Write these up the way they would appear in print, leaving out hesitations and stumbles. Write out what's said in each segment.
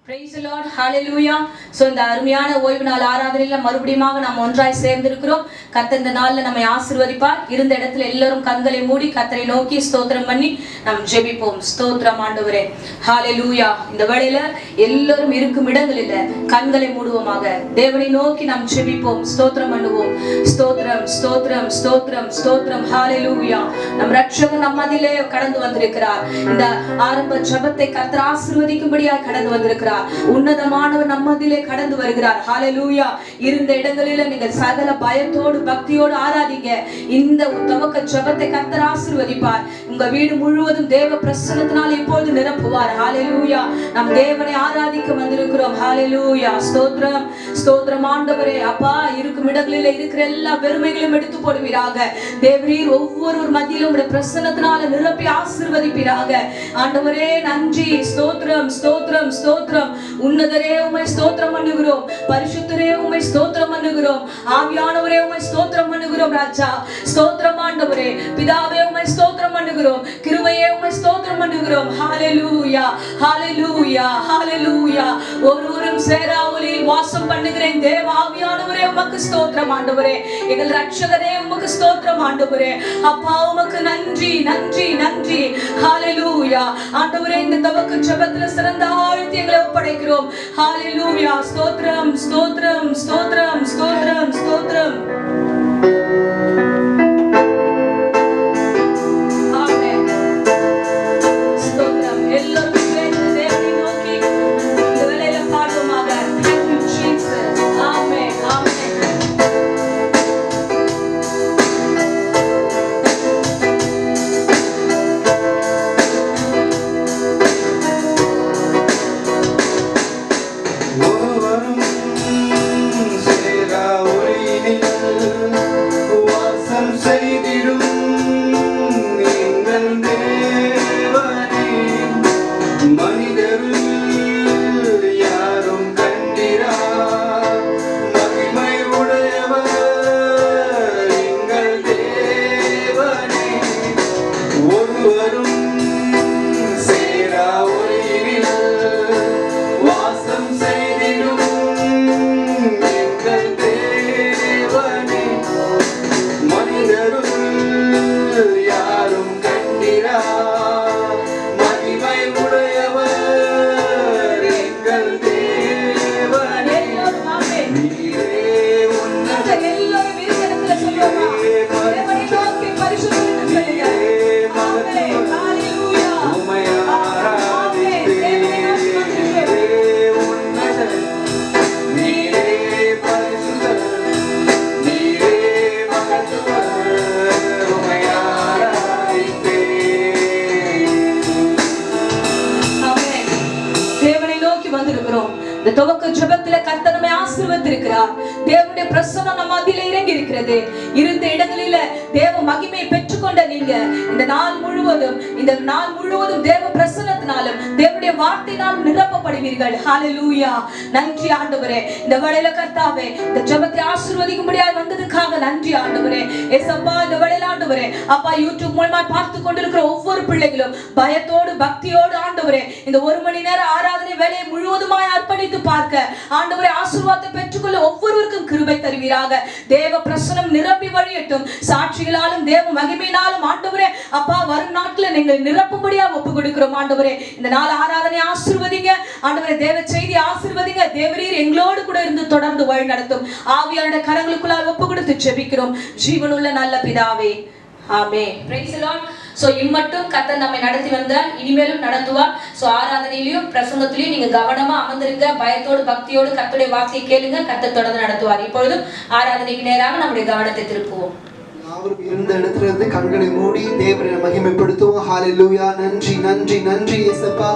Praise the Lord, hallelujah. So இந்த அருமையான ஓய்வு நாள் ஆராதனையில மறுபடியுமாக நாம் ஒன்றாய் சேர்ந்திருக்கிறோம். கர்த்தர் இந்த நாள்ல நம்மை ஆசீர்வதிப்பார். இருந்த இடத்துல எல்லாரும் கண்களை மூடி கர்த்தரை நோக்கி ஸ்தோத்திரம் பண்ணி நாம் ஜெபிப்போம். ஸ்தோத்திரம் ஆண்டவரே, ஹalleluya. இந்த வேளையில எல்லாரும் இருக்கும் இடங்களில கண்களை மூடுவோமாக. தேவனை நோக்கி நாம் ஜெபிப்போம், ஸ்தோத்திரம் பண்ணுவோம். ஸ்தோத்திரம் ஸ்தோத்திரம் ஸ்தோத்திரம் ஸ்தோத்திரம், ஹalleluya. நம் ரட்சகர் நம்மதிலே கடந்து வந்திருக்கிறார். இந்த ஆரம்ப ஜெபத்தை கர்த்தர் ஆசீர்வதிக்கும்படியாக கடந்து வந்திருக்கிறார். உன்னதமானவர் நம்மதிலே கடந்து வருகிறார். ஹalleluya. இருந்த இடங்களில நீங்கள் சகல பயத்தோடு பக்தியோடு ஆராதிங்க. இந்த துவக்க ஜெபத்தை கர்த்தர் ஆசீர்வதிப்பார். உங்க வீடு முழுவதும் தேவ பிரசன்னத்தினால் இப்பொழுது நிரப்புவார். ஹalleluya. நாம் தேவனை ஆராதிக்க வந்திருக்கிறோம். ஹalleluya. ஸ்தோத்திரம் ஸ்தோத்திரம் ஆண்டவரே. அப்பா, இருக்கும் இடங்களில இருக்கிற எல்லா பெருமைகளையும் எடுத்து போடுவீராக. தேவரீர் ஒவ்வொரு மத்தியிலும் உம்முடைய பிரசன்னத்தினால நிரப்பி ஆசீர்வதிப்பீராக. ஆண்டவரே நன்றி. ஸ்தோத்திரம் ஸ்தோத்திரம் ஸ்தோத்திரம். உன்னதரே உம்மை ஸ்தோத்திரம் பண்ணுகிறோம். பரிசுத்தரே உம்மை ஸ்தோத்திரம் பண்ணுகிறோம். ஆவியானவரே உம்மை ஸ்தோத்திரம் பண்ணுகிறோம். ராஜா ஸ்தோத்திரம் ஆண்டவரே. பிதாவே உம்மை ஸ்தோத்திரம் பண்ணுகிறோம். கிருபையே உம்மை ஸ்தோத்திரம் பண்ணுகிறோம். ஹalleluya ஹalleluya ஹalleluya. ஒருவரும் சேராவலில் வாசம் பண்ணுகிற தேவ ஆவியானவரே உமக்கு ஸ்தோத்திரம் ஆண்டவரே. எங்கள் ரட்சகரே உமக்கு ஸ்தோத்திரம் ஆண்டவரே. அப்பா உமக்கு நன்றி நன்றி நன்றி. ஹalleluya ஆண்டவரே. இந்த தவக்கு ஜெபத்துல சிறந்த ஆழ்த்தி எங்களை ஒப்படைக்கிறோம். ஹalleluya. ஸ்தோத்திரம் ஸ்தோத்திரம் ஸ்தோத்திரம் ஸ்தோத்திரம் ஸ்தோத்திரம். ஆமென். ஸ்தோத்திரம். எல்லாரும் சேர்ந்து தேவனை நோக்கி இந்த வேளையில பாடுவோமாக. Thank you Jesus. ஆமென் ஆமென். துவக்க ஜெபத்திலே கர்த்தர் நம்மை ஆசீர்வதித்திருக்கிறார். தேவனுடைய பிரசன்னம் நம்ம மத்தியிலே இறங்கி இருக்கிறது. இருந்த இடங்களில தேவ மகிமையை பெற்றுக்கொண்ட நீங்க இந்த நாள் முழுவதும் தேவ பிரசன்னத்தினாலும் தேவனுடைய வார்த்தையினாலும் நிரப்பப்படுவீர்கள். ஹalleluya. நன்றி ஆண்டவரே. இந்த வேளையில கர்த்தாவே இந்த ஜெபத்தை ஆசீர்வதிக்கும்படியாக வந்ததுக்காக நன்றி ஆண்டவரே. ஏசப்பா, இந்த வேளையில ஆண்டவரே அப்பா, யூடியூப் மூலமா பார்த்து கொண்டிருக்கிற ஒவ்வொரு பிள்ளைகளும் பயத்தோடு பக்தியோடு ஆண்டவரே இந்த 1 மணி நேர ஆராதனை வேலையை முழுவதுமாய் அர்ப்பணித்து பார்க்க ஆண்டவரே ஆசீர்வாதத்தை பெற்றுக்கொள்ள ஒவ்வொருவருக்கும் கிருபை தருவீராக. தேவ பிரசன்னம் நிரப்பி வழியட்டும். சாட்சிகளாலும் தேவ மகிமையினாலும் ஆண்டவரே அப்பா, வரும் நாட்களை நீங்கள் நிரப்பும்படியாக ஒப்பு கொடுக்கிறோம் ஆண்டவரே. இந்த நாள் ஆராதனை ஆசீர்வதிங்க ஆண்டவரே. தேவ செய்தி ஆசீர்வதிங்க. தேவரீர் எங்களோடு கூட இருந்து தொடர்ந்து வழி நடத்தும். ஆவியானுடைய கரங்களுக்குள்ளாக ஒப்பு கொடுத்து ஜெபிக்கிறோம் ஜீவனுள்ள நல்ல பிதாவே, ஆமென். Praise the Lord. சோ இம்மட்டும் கர்த்தர் நம்மை நடத்தி வந்தார், இனிமேலும் நடத்துவார். சோ ஆராதனையிலும் பிரசங்கத்திலையும் நீங்க கவனமா அமர்ந்திருங்க. பயத்தோடு பக்தியோடு கர்த்தருடைய வார்த்தையை கேளுங்க. கர்த்தர் தொடர்ந்து நடத்துவார். இப்பொழுதும் ஆராதனைக்கு நேராக நம்முடைய கவனத்தை திருப்புவோம். இருந்த இடத்துல இருந்து கண்களை மூடி தேவனை மகிமைப்படுத்துவோம். ஹalleluya. நன்றி நன்றி நன்றி இயேசுப்பா.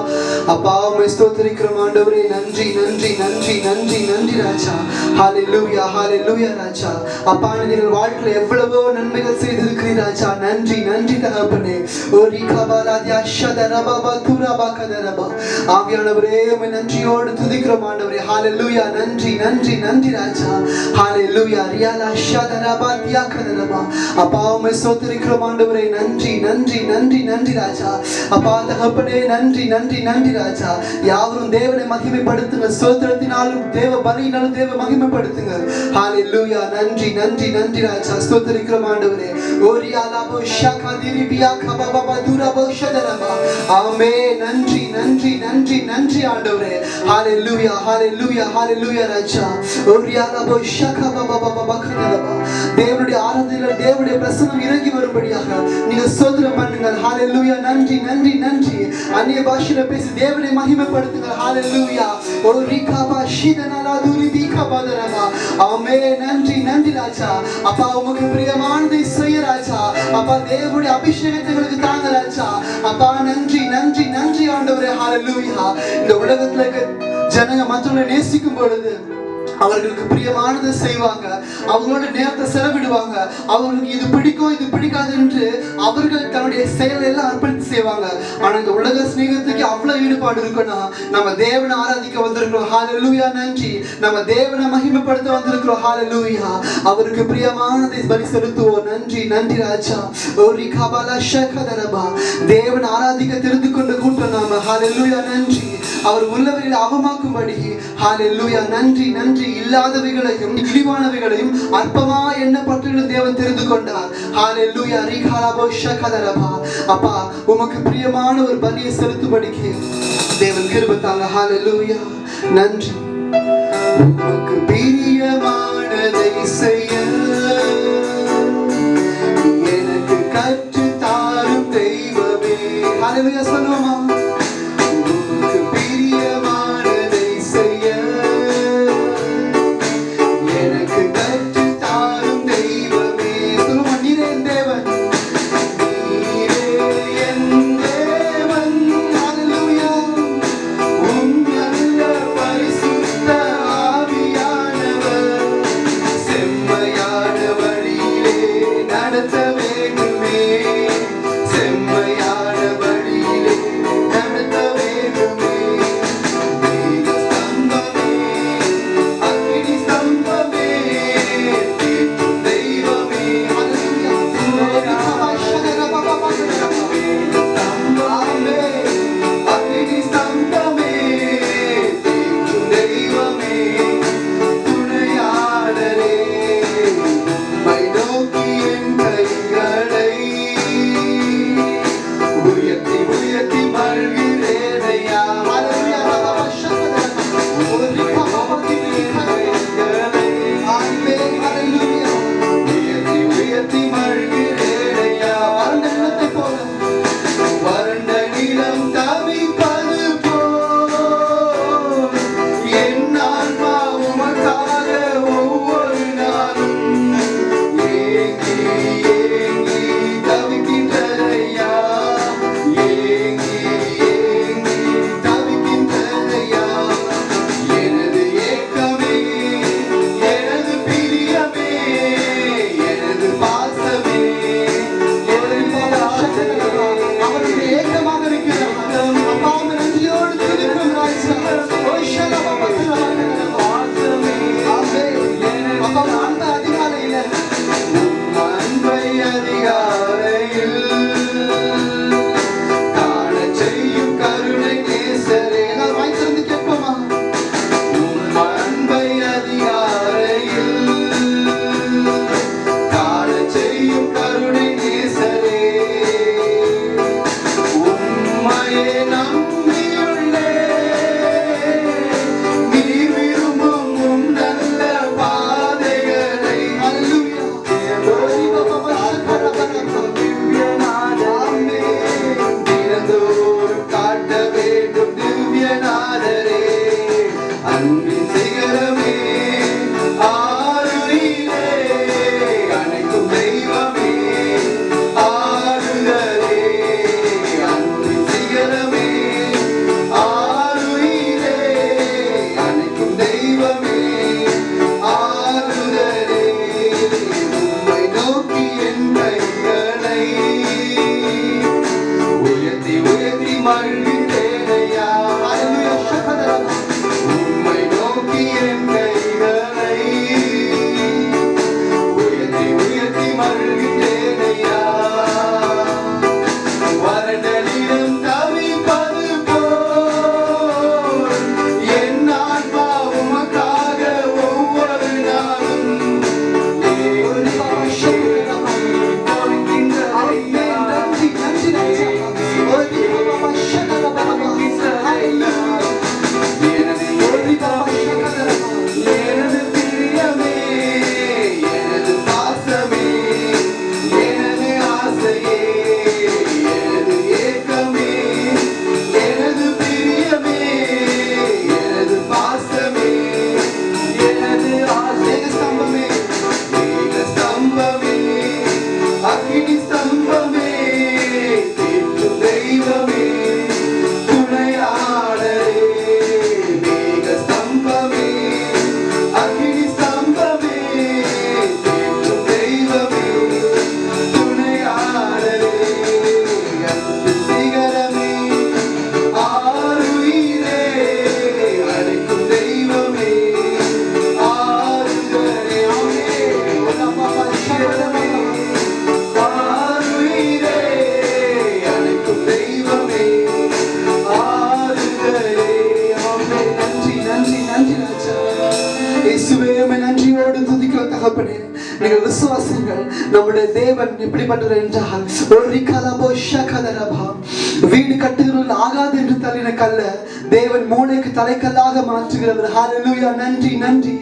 அப்பா உம்மை ஸ்தோத்திரிக்கிறோம் ஆண்டவரே. நன்றி நன்றி நன்றி நன்றி நன்றி ராஜா. ஹalleluya ஹalleluya ராஜா. அப்பா, நீங்கள் வாழ்க்கையில எவ்வளவோ நன்மைகள் செய்திருக்கிறீர் ராஜா. நன்றி நன்றி தகப்பனே. ஓரி கபாலாதியா ஷதரபா துரபா கதரபா. ஆவியானவரே உம்மை நன்றியோடு துதிக்கிறோம் ஆண்டவரே. ஹalleluya. நன்றி நன்றி நன்றி ராஜா. ஹalleluya. ரியாலா ஷதரபா தியா கதரபா. அப்பா உம்மை ஸ்தோத்திரிக்கிறோம் ஆண்டவரே. நன்றி நன்றி நன்றி நன்றி ராஜா. அப்பா தகப்பனே நன்றி நன்றி நன்றி ராஜா. யாவரும் தேவனை மகிமைப்படுத்துங்க. ஸ்தோத்திரத்தினாலும் தேவ பலியினாலும் தேவ மகிமைப்படுத்துங்க. ஹalleluya. நன்றி நன்றி நன்றி ராஜா. ஸ்தோத்திரிக்கிறோம் ஆண்டவரே. ஓரியாலாபோ ஷகதிரிபியா கபபப துரபோ ஷதரபா. ஆமென். நன்றி நன்றி நன்றி நன்றி ஆண்டவரே. ஹalleluya ஹalleluya ஹalleluya ராஜா. ஓரியாலாபோ ஷகபபபப கதரபா. தேவனுடைய ஆராதனையில தேவனுடைய பிரசன்னம் இறங்கி வரும்படியாக நீங்க ஸ்தோத்திரம் பண்ணுங்க. ஹalleluya. நன்றி நன்றி நன்றி. அந்நிய பாஷையில பேசி தேவனை மகிமைப்படுத்துங்க. ஹalleluya. ஓரிகாபா ஷிதனலா துரிபிகா பதரபா. ஆமென். நன்றி நன்றி ராஜா. அப்பா உமக்கு பிரியமானதை செய்ய ராஜா. அப்பா தேவனுடைய அபிஷேகத்தை எங்களுக்கு தாங்க ராஜா. அப்பா நன்றி நன்றி நன்றி ஆண்டவரே. ஹalleluya. இந்த உலகத்துல ஜனங்க மற்றவங்களை நேசிக்கும் பொழுது அவர்களுக்கு பிரியமானதை செய்வாங்க. அவங்களோட நேரத்தை செலவிடுவாங்க. அவர்களுக்கு இது பிடிக்கும் இது பிடிக்காது என்று அவர்கள் தன்னுடைய செயலை எல்லாம் அர்ப்பணித்து செய்வாங்க. ஆனா இந்த உலக ஸ்நேகத்துக்கு அவ்வளவு ஈடுபாடு இருக்கணும். நம்ம தேவனை ஆராதிக்க வந்திருக்கிறோம். ஹalleluya. நன்றி. நம்ம தேவனை மகிமைப்படுத்த வந்திருக்கிறோம். ஹalleluya. அவருக்கு பிரியமானதை பலி செலுத்துவோம். நன்றி நன்றி ராஜா. ஓரி கபாலா ஷகதரபா. தேவனை ஆராதிக்க தெரிந்து கொண்ட கூட்டம் நாம. ஹalleluya. நன்றி. அவர் உள்ளவைகளை அவமாக்கும்படி ஹalleluya. நன்றி நன்றி. இல்லாதவைகளையும் இழிவானவைகளையும் அற்பமா எண்ணப்பட்டு தேவன் தெரிந்து கொண்டார். ஹalleluya. ரிகாலபோ ஷகதரபா. அப்பா உமக்கு பிரியமான ஒரு பலியை செலுத்தும்படிக்கு தேவன் கிருபை தாங்க. ஹalleluya. நன்றி. உமக்கு பிரியமானதை செய்ய எனக்கு கற்று தாரும் தெய்வமே. ஹalleluya சொல்லுவோமா? உயர்த்தி உயர்த்தி மகிழ்கிறேனையா. ஹalleluya. தகப்பனே நீங்கள் விசுவாசிங்கள். நம்முடைய தேவன் எப்படிப்பட்டவர் என்றால் வீடு கட்டுகிறவர்கள் ஆகாது என்று தள்ளின கல்ல தேவன் மூளைக்கு தலைக்கல்லாக மாற்றுகிறவர். ஹalleluya. நன்றி நன்றி.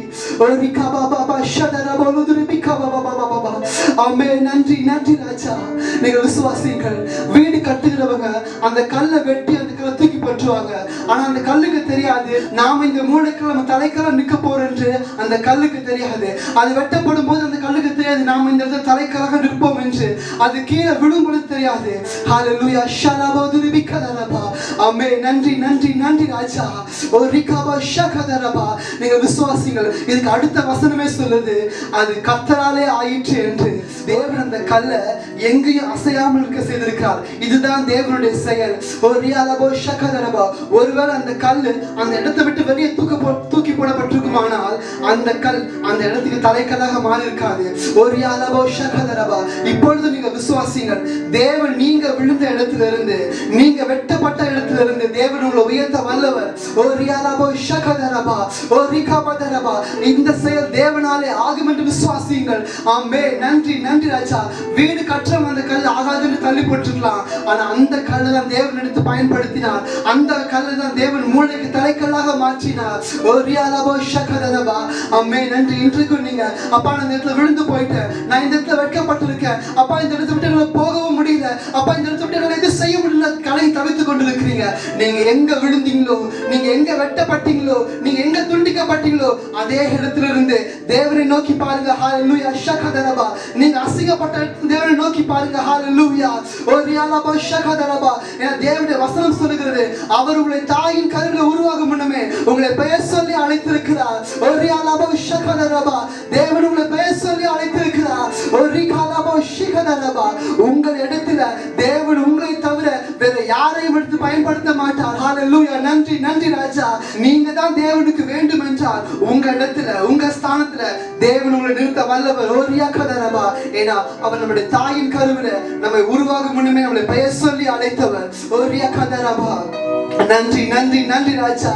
ஆமென். நன்றி நன்றி ராஜா. நீங்கள் விசுவாசிங்கள். வீடு கட்டுகிறவங்க அந்த கல்லை வெட்டி அந்த கல்லை தூக்கி போட்டுருவாங்க. ஆனா அந்த கல்லுக்கு தெரியாது நாம இந்த மூளைக்கு நம்ம தலைக்கெல்லாம் நிக்க போறோம் என்று. அந்த கல்லுக்கு தெரியாது. அது வெட்டப்படும் போது அந்த கல்லுக்கு தெரியாது நாம இந்த இடத்துல தலைக்கலாக நிற்போம் என்று. அது கீழே விழும்பொழுது தெரியாது. ஹalleluya. ஷலபோதுரிபிகதரபா. ஆமென். நன்றி நன்றி நன்றி ராஜா. ஓ ரிகபா ஷகதரபா. நீங்கள் விசுவாசிங்கள். இதுக்கு அடுத்த வசனமே சொல்லுது அது கர்த்தராலே ஆயிற்று என்று. தேவன் அந்த கல்லை எங்கேயும் அசையாமல் இருக்க செய்திருக்கிறார். இதுதான் தேவனுடைய செயல். ஓ ரியாலபோ ஷகதரபா. ஒருவேளை அந்த கல்லு அந்த இடத்தை விட்டு வெளியே தூக்கி போடப்பட்டிருக்குமானால் அந்த கல் அந்த இடத்துக்கு தலைக்கல்லாக மாறி இருக்காது. ஓ ரியாலபோ ஷகதரபா. இப்பொழுது நீங்க விசுவாசிங்கள். தேவன் நீங்க விழுந்த இடத்துல இருந்து நீங்க வெட்டப்பட்ட இடத்துல இருந்து தேவன் உங்களை உயர்த்த வல்லவர். ஓ ரியாலபோ ஷகதரபா. ஓ ரிகபதரபா. இந்த செயல் தேவனாலே ஆகும் என்று விசுவாசியுங்கள். ஆமென். நன்றி நன்றி ராஜா. வீடு கற்றவன் அந்த கல் ஆகாதுன்னு தள்ளி போட்டுருக்கலாம். ஆனா அந்த கல்லை தான் தேவன் எடுத்து பயன்படுத்தினார். அந்த கல்லை தான் தேவன் மூளைக்கு தலைக்கல்லாக மாற்றினார். ஓ ரியாலபோ ஷகதரபா. ஆமென். நன்றி. இன்றைக்கும் நீங்க அப்பா நான் இந்த இடத்துல விழுந்து போயிட்டேன், நான் இந்த இடத்துல வெட்கப்பட்டிருக்கேன், அப்பா இந்த இடத்தை விட்டு என்னால போகவும் முடியல, அப்பா இந்த இடத்தை விட்டு என்னால எதுவும் செய்ய முடியல, கலை தவித்துக் கொண்டிருக்கிறீங்க. நீங்க எங்க விழுந்தீங்களோ, நீங்க எங்க வெட்டப்பட்டீங்களோ, நீங்க எங்க துண்டிக்கப்பட்டீங்களோ அதே இடத்துல இருந்து தேவனை நோக்கி பாருங்க. ஹalleluya. ஷகதரபா. நீங்க அசிங்கப்பட்ட தேவனை நோக்கி பாருங்க. ஹalleluya. ஓ ரியாலபா ஷகதரபா. தேவனுடைய வசனம் சொல்லுகிறது அவர் உங்களை தாயின் கருவிலே உருவாகும் முன்னமே உங்களை பெயர் சொல்லி அழைத்திருக்கிறார். ஓ ரியாலபா ஷகதரபா. தேவன் உங்களை பெயர் சொல்லி அழைத்திருக்கிறார். ஓ ரிகாலபா ஷகதரபா. உங்கள் இடத்துல தேவன் உங்களை தவிர வேற யாரையும் எடுத்து பயன்படுத்த மாட்டார். ஹalleluya. நன்றி நன்றி ராஜா. நீங்க தான் தேவனுக்கு வேண்டும் என்றால் உங்க இடத்துல உங்க ஸ்தானத்துல தேவன் உங்களை நிறுத்த வல்லவர். ஓ ரியாகதரபா. ஏன்னா அவர் நம்முடைய தாயின் கருவில நம்மை உருவாகும் முன்னமே நம்மளை பெயர் சொல்லி அழைத்தவர். ஓ ரியாகதரபா. நன்றி நன்றி நன்றி ராஜா.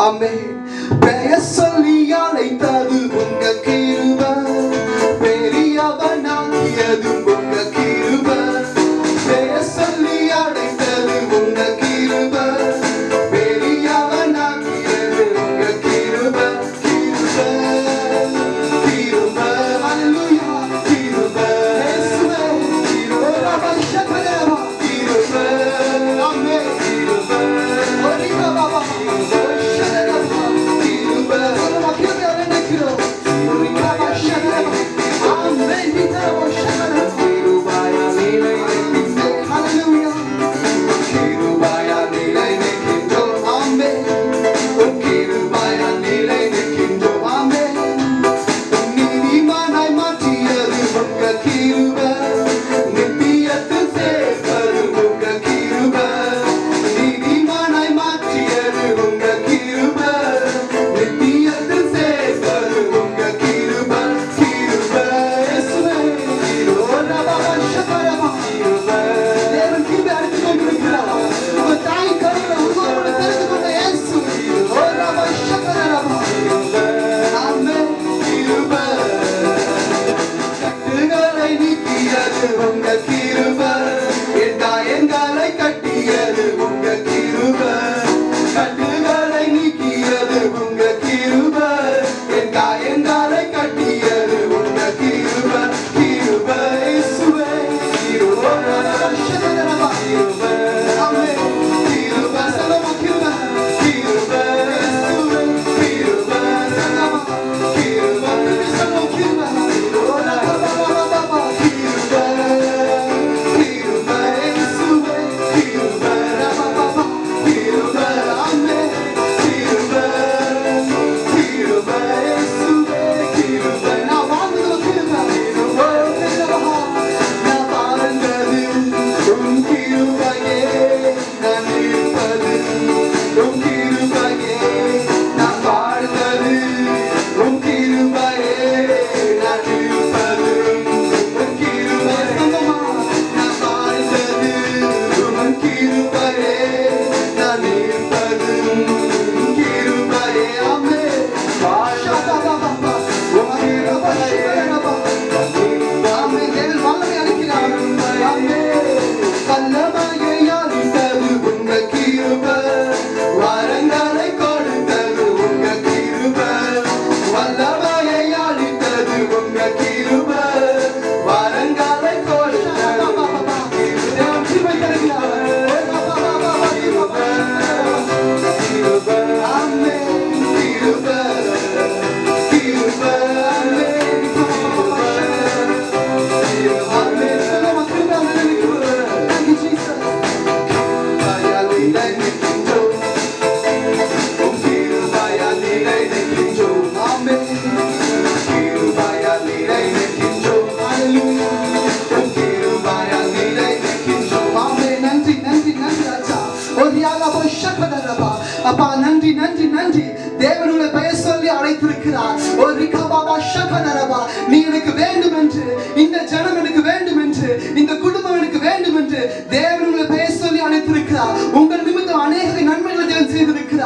ஆமென். பெயர் சொல்லி அழைத்தது உங்க கிருபை, பெரியவனாக்கியது உங்க கிருபை. பெயர் சொல்லி அழைத்தது உங்க கிருபை, பெரியவனாக்கியது உங்க கிருபை. கிருபை கிருபை. ஹalleluya. கிருபை. இயேசுவே. கிருபை. ரபஷகதரபா. கிருபை. ஆமென். கிருபை. ஓரிகா பாபா. கிருபை. கிருபை. கிருபை. கிருபை.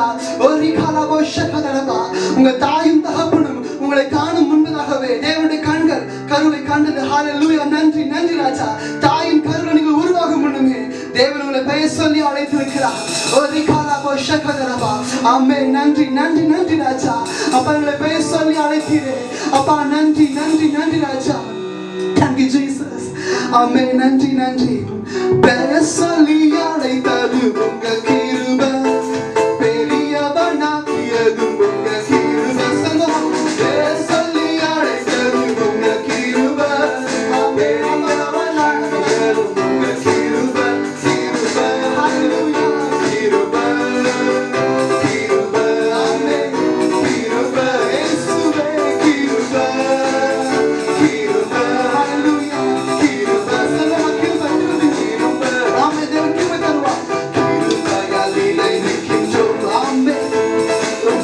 இருக்கிறா. ஒரு காலபோ ஷகதலபா. உங்க தாயும் தகப்பனும் உங்களை காணும் முன்பதாகவே தேவனுடைய கண்கள் கருவை கண்டது. ஹalleluya. நன்றி நன்றி ராஜா. தாயின் கருவில் நீங்கள் உருவாகும் முன்னமே தேவன் உங்களை பெயர் சொல்லி அழைத்திருக்கிறார். ஒரு காலபோ ஷகதலபா. ஆமென். நன்றி நன்றி நன்றி ராஜா. அப்பா உங்களை பெயர் சொல்லி அழைத்தீரே அப்பா. நன்றி நன்றி நன்றி ராஜா. Thank you Jesus. ஆமென். நன்றி நன்றி. பெயர் சொல்லி அழைத்தது உங்க கிருபை, பெரியவனாக்கியது உங்க கிருபை. பெயர் சொல்லி அழைத்தது உங்க கிருபை, பெரியவனாக்கியது உங்க கிருபை. கிருபை ஹalleluya. கிருபை கிருபை. ஆமென். கிருபை இயேசுவே. கிருபை கிருபை ஹalleluya. கிருபை சல்லமா கிருபை கிருபை. ஆமென். தேவன் கிருபை தருவார். கிருபையால் நீலை நிற்கின்றோம். ஆமென்.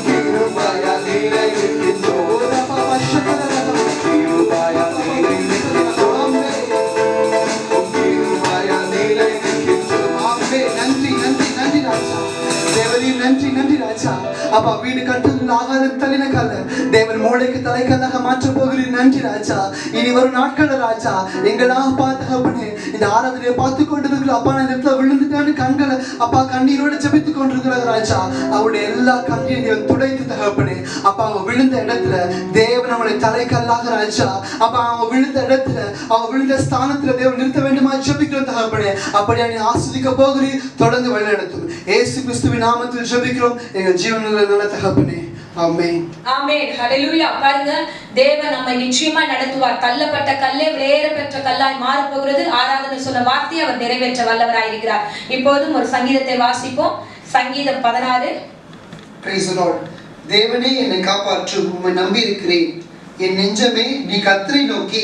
கிருபையால் நீலை நிற்கின்றோம். அப்பா வஷகதலபா. கிருபையால் நீலை நிற்கின்றோம். ஆமென். கிருபையால் நீலை நிற்கின்றோம். ஆமென். நன்றி நன்றி நன்றி ராஜா. தேவரீர் நன்றி நன்றி ராஜா. அப்பா வீடு கட்டுதல் ஆகாரம் தள்ளின கல்ல தேவன் மூளைக்கு தலைக்கல்லாக மாற்ற போகிறீர். நன்றி ராஜா. இனி வரும் நாட்கள் ராஜா எங்களா அப்பா தகப்பனே இந்த ஆராதனையை பார்த்து கொண்டிருக்கிற அப்பா நான் இடத்துல விழுந்துட்டான்னு கண்களை அப்பா கண்ணீரோடு ஜெபித்து கொண்டிருக்கிறார் ராஜா. அவருடைய எல்லா கண்ணீரையும் துடைத்து தகப்பனே அப்பா அவங்க விழுந்த இடத்துல தேவன் அவனை தலைக்கல்லாக ராஜா. அப்பா அவங்க விழுந்த இடத்துல அவங்க விழுந்த ஸ்தானத்துல தேவன் நிறுத்த வேண்டுமா ஜெபிக்கிறோம் தகப்பனே. அப்படியா நீ ஆஸ்வதிக்க போகிறீர். தொடர்ந்து வழிநடத்தும் இயேசு கிறிஸ்துவின் நாமத்தில் ஜெபிக்கிறோம் எங்கள் ஜீவனுள்ள நல்ல தகப்பனே. ஆமென். ஆமென். ஹalleluya. பாருங்க தேவன் நம்மை நிச்சயமா நடத்துவார். தள்ளப்பட்ட கல்லே விலையேற பெற்ற கல்லாய் மாற போகிறது. ஆராதனை சொன்ன வார்த்தையை அவர் நிறைவேற்ற வல்லவராய் இருக்கிறார். இப்போதும் ஒரு சங்கீதத்தை வாசிப்போம். சங்கீதம் 16. Praise the Lord. தேவனே என்னை காப்பாற்றும், உம்மை நம்பி இருக்கிறேன். என் நெஞ்சமே நீ கர்த்தரை நோக்கி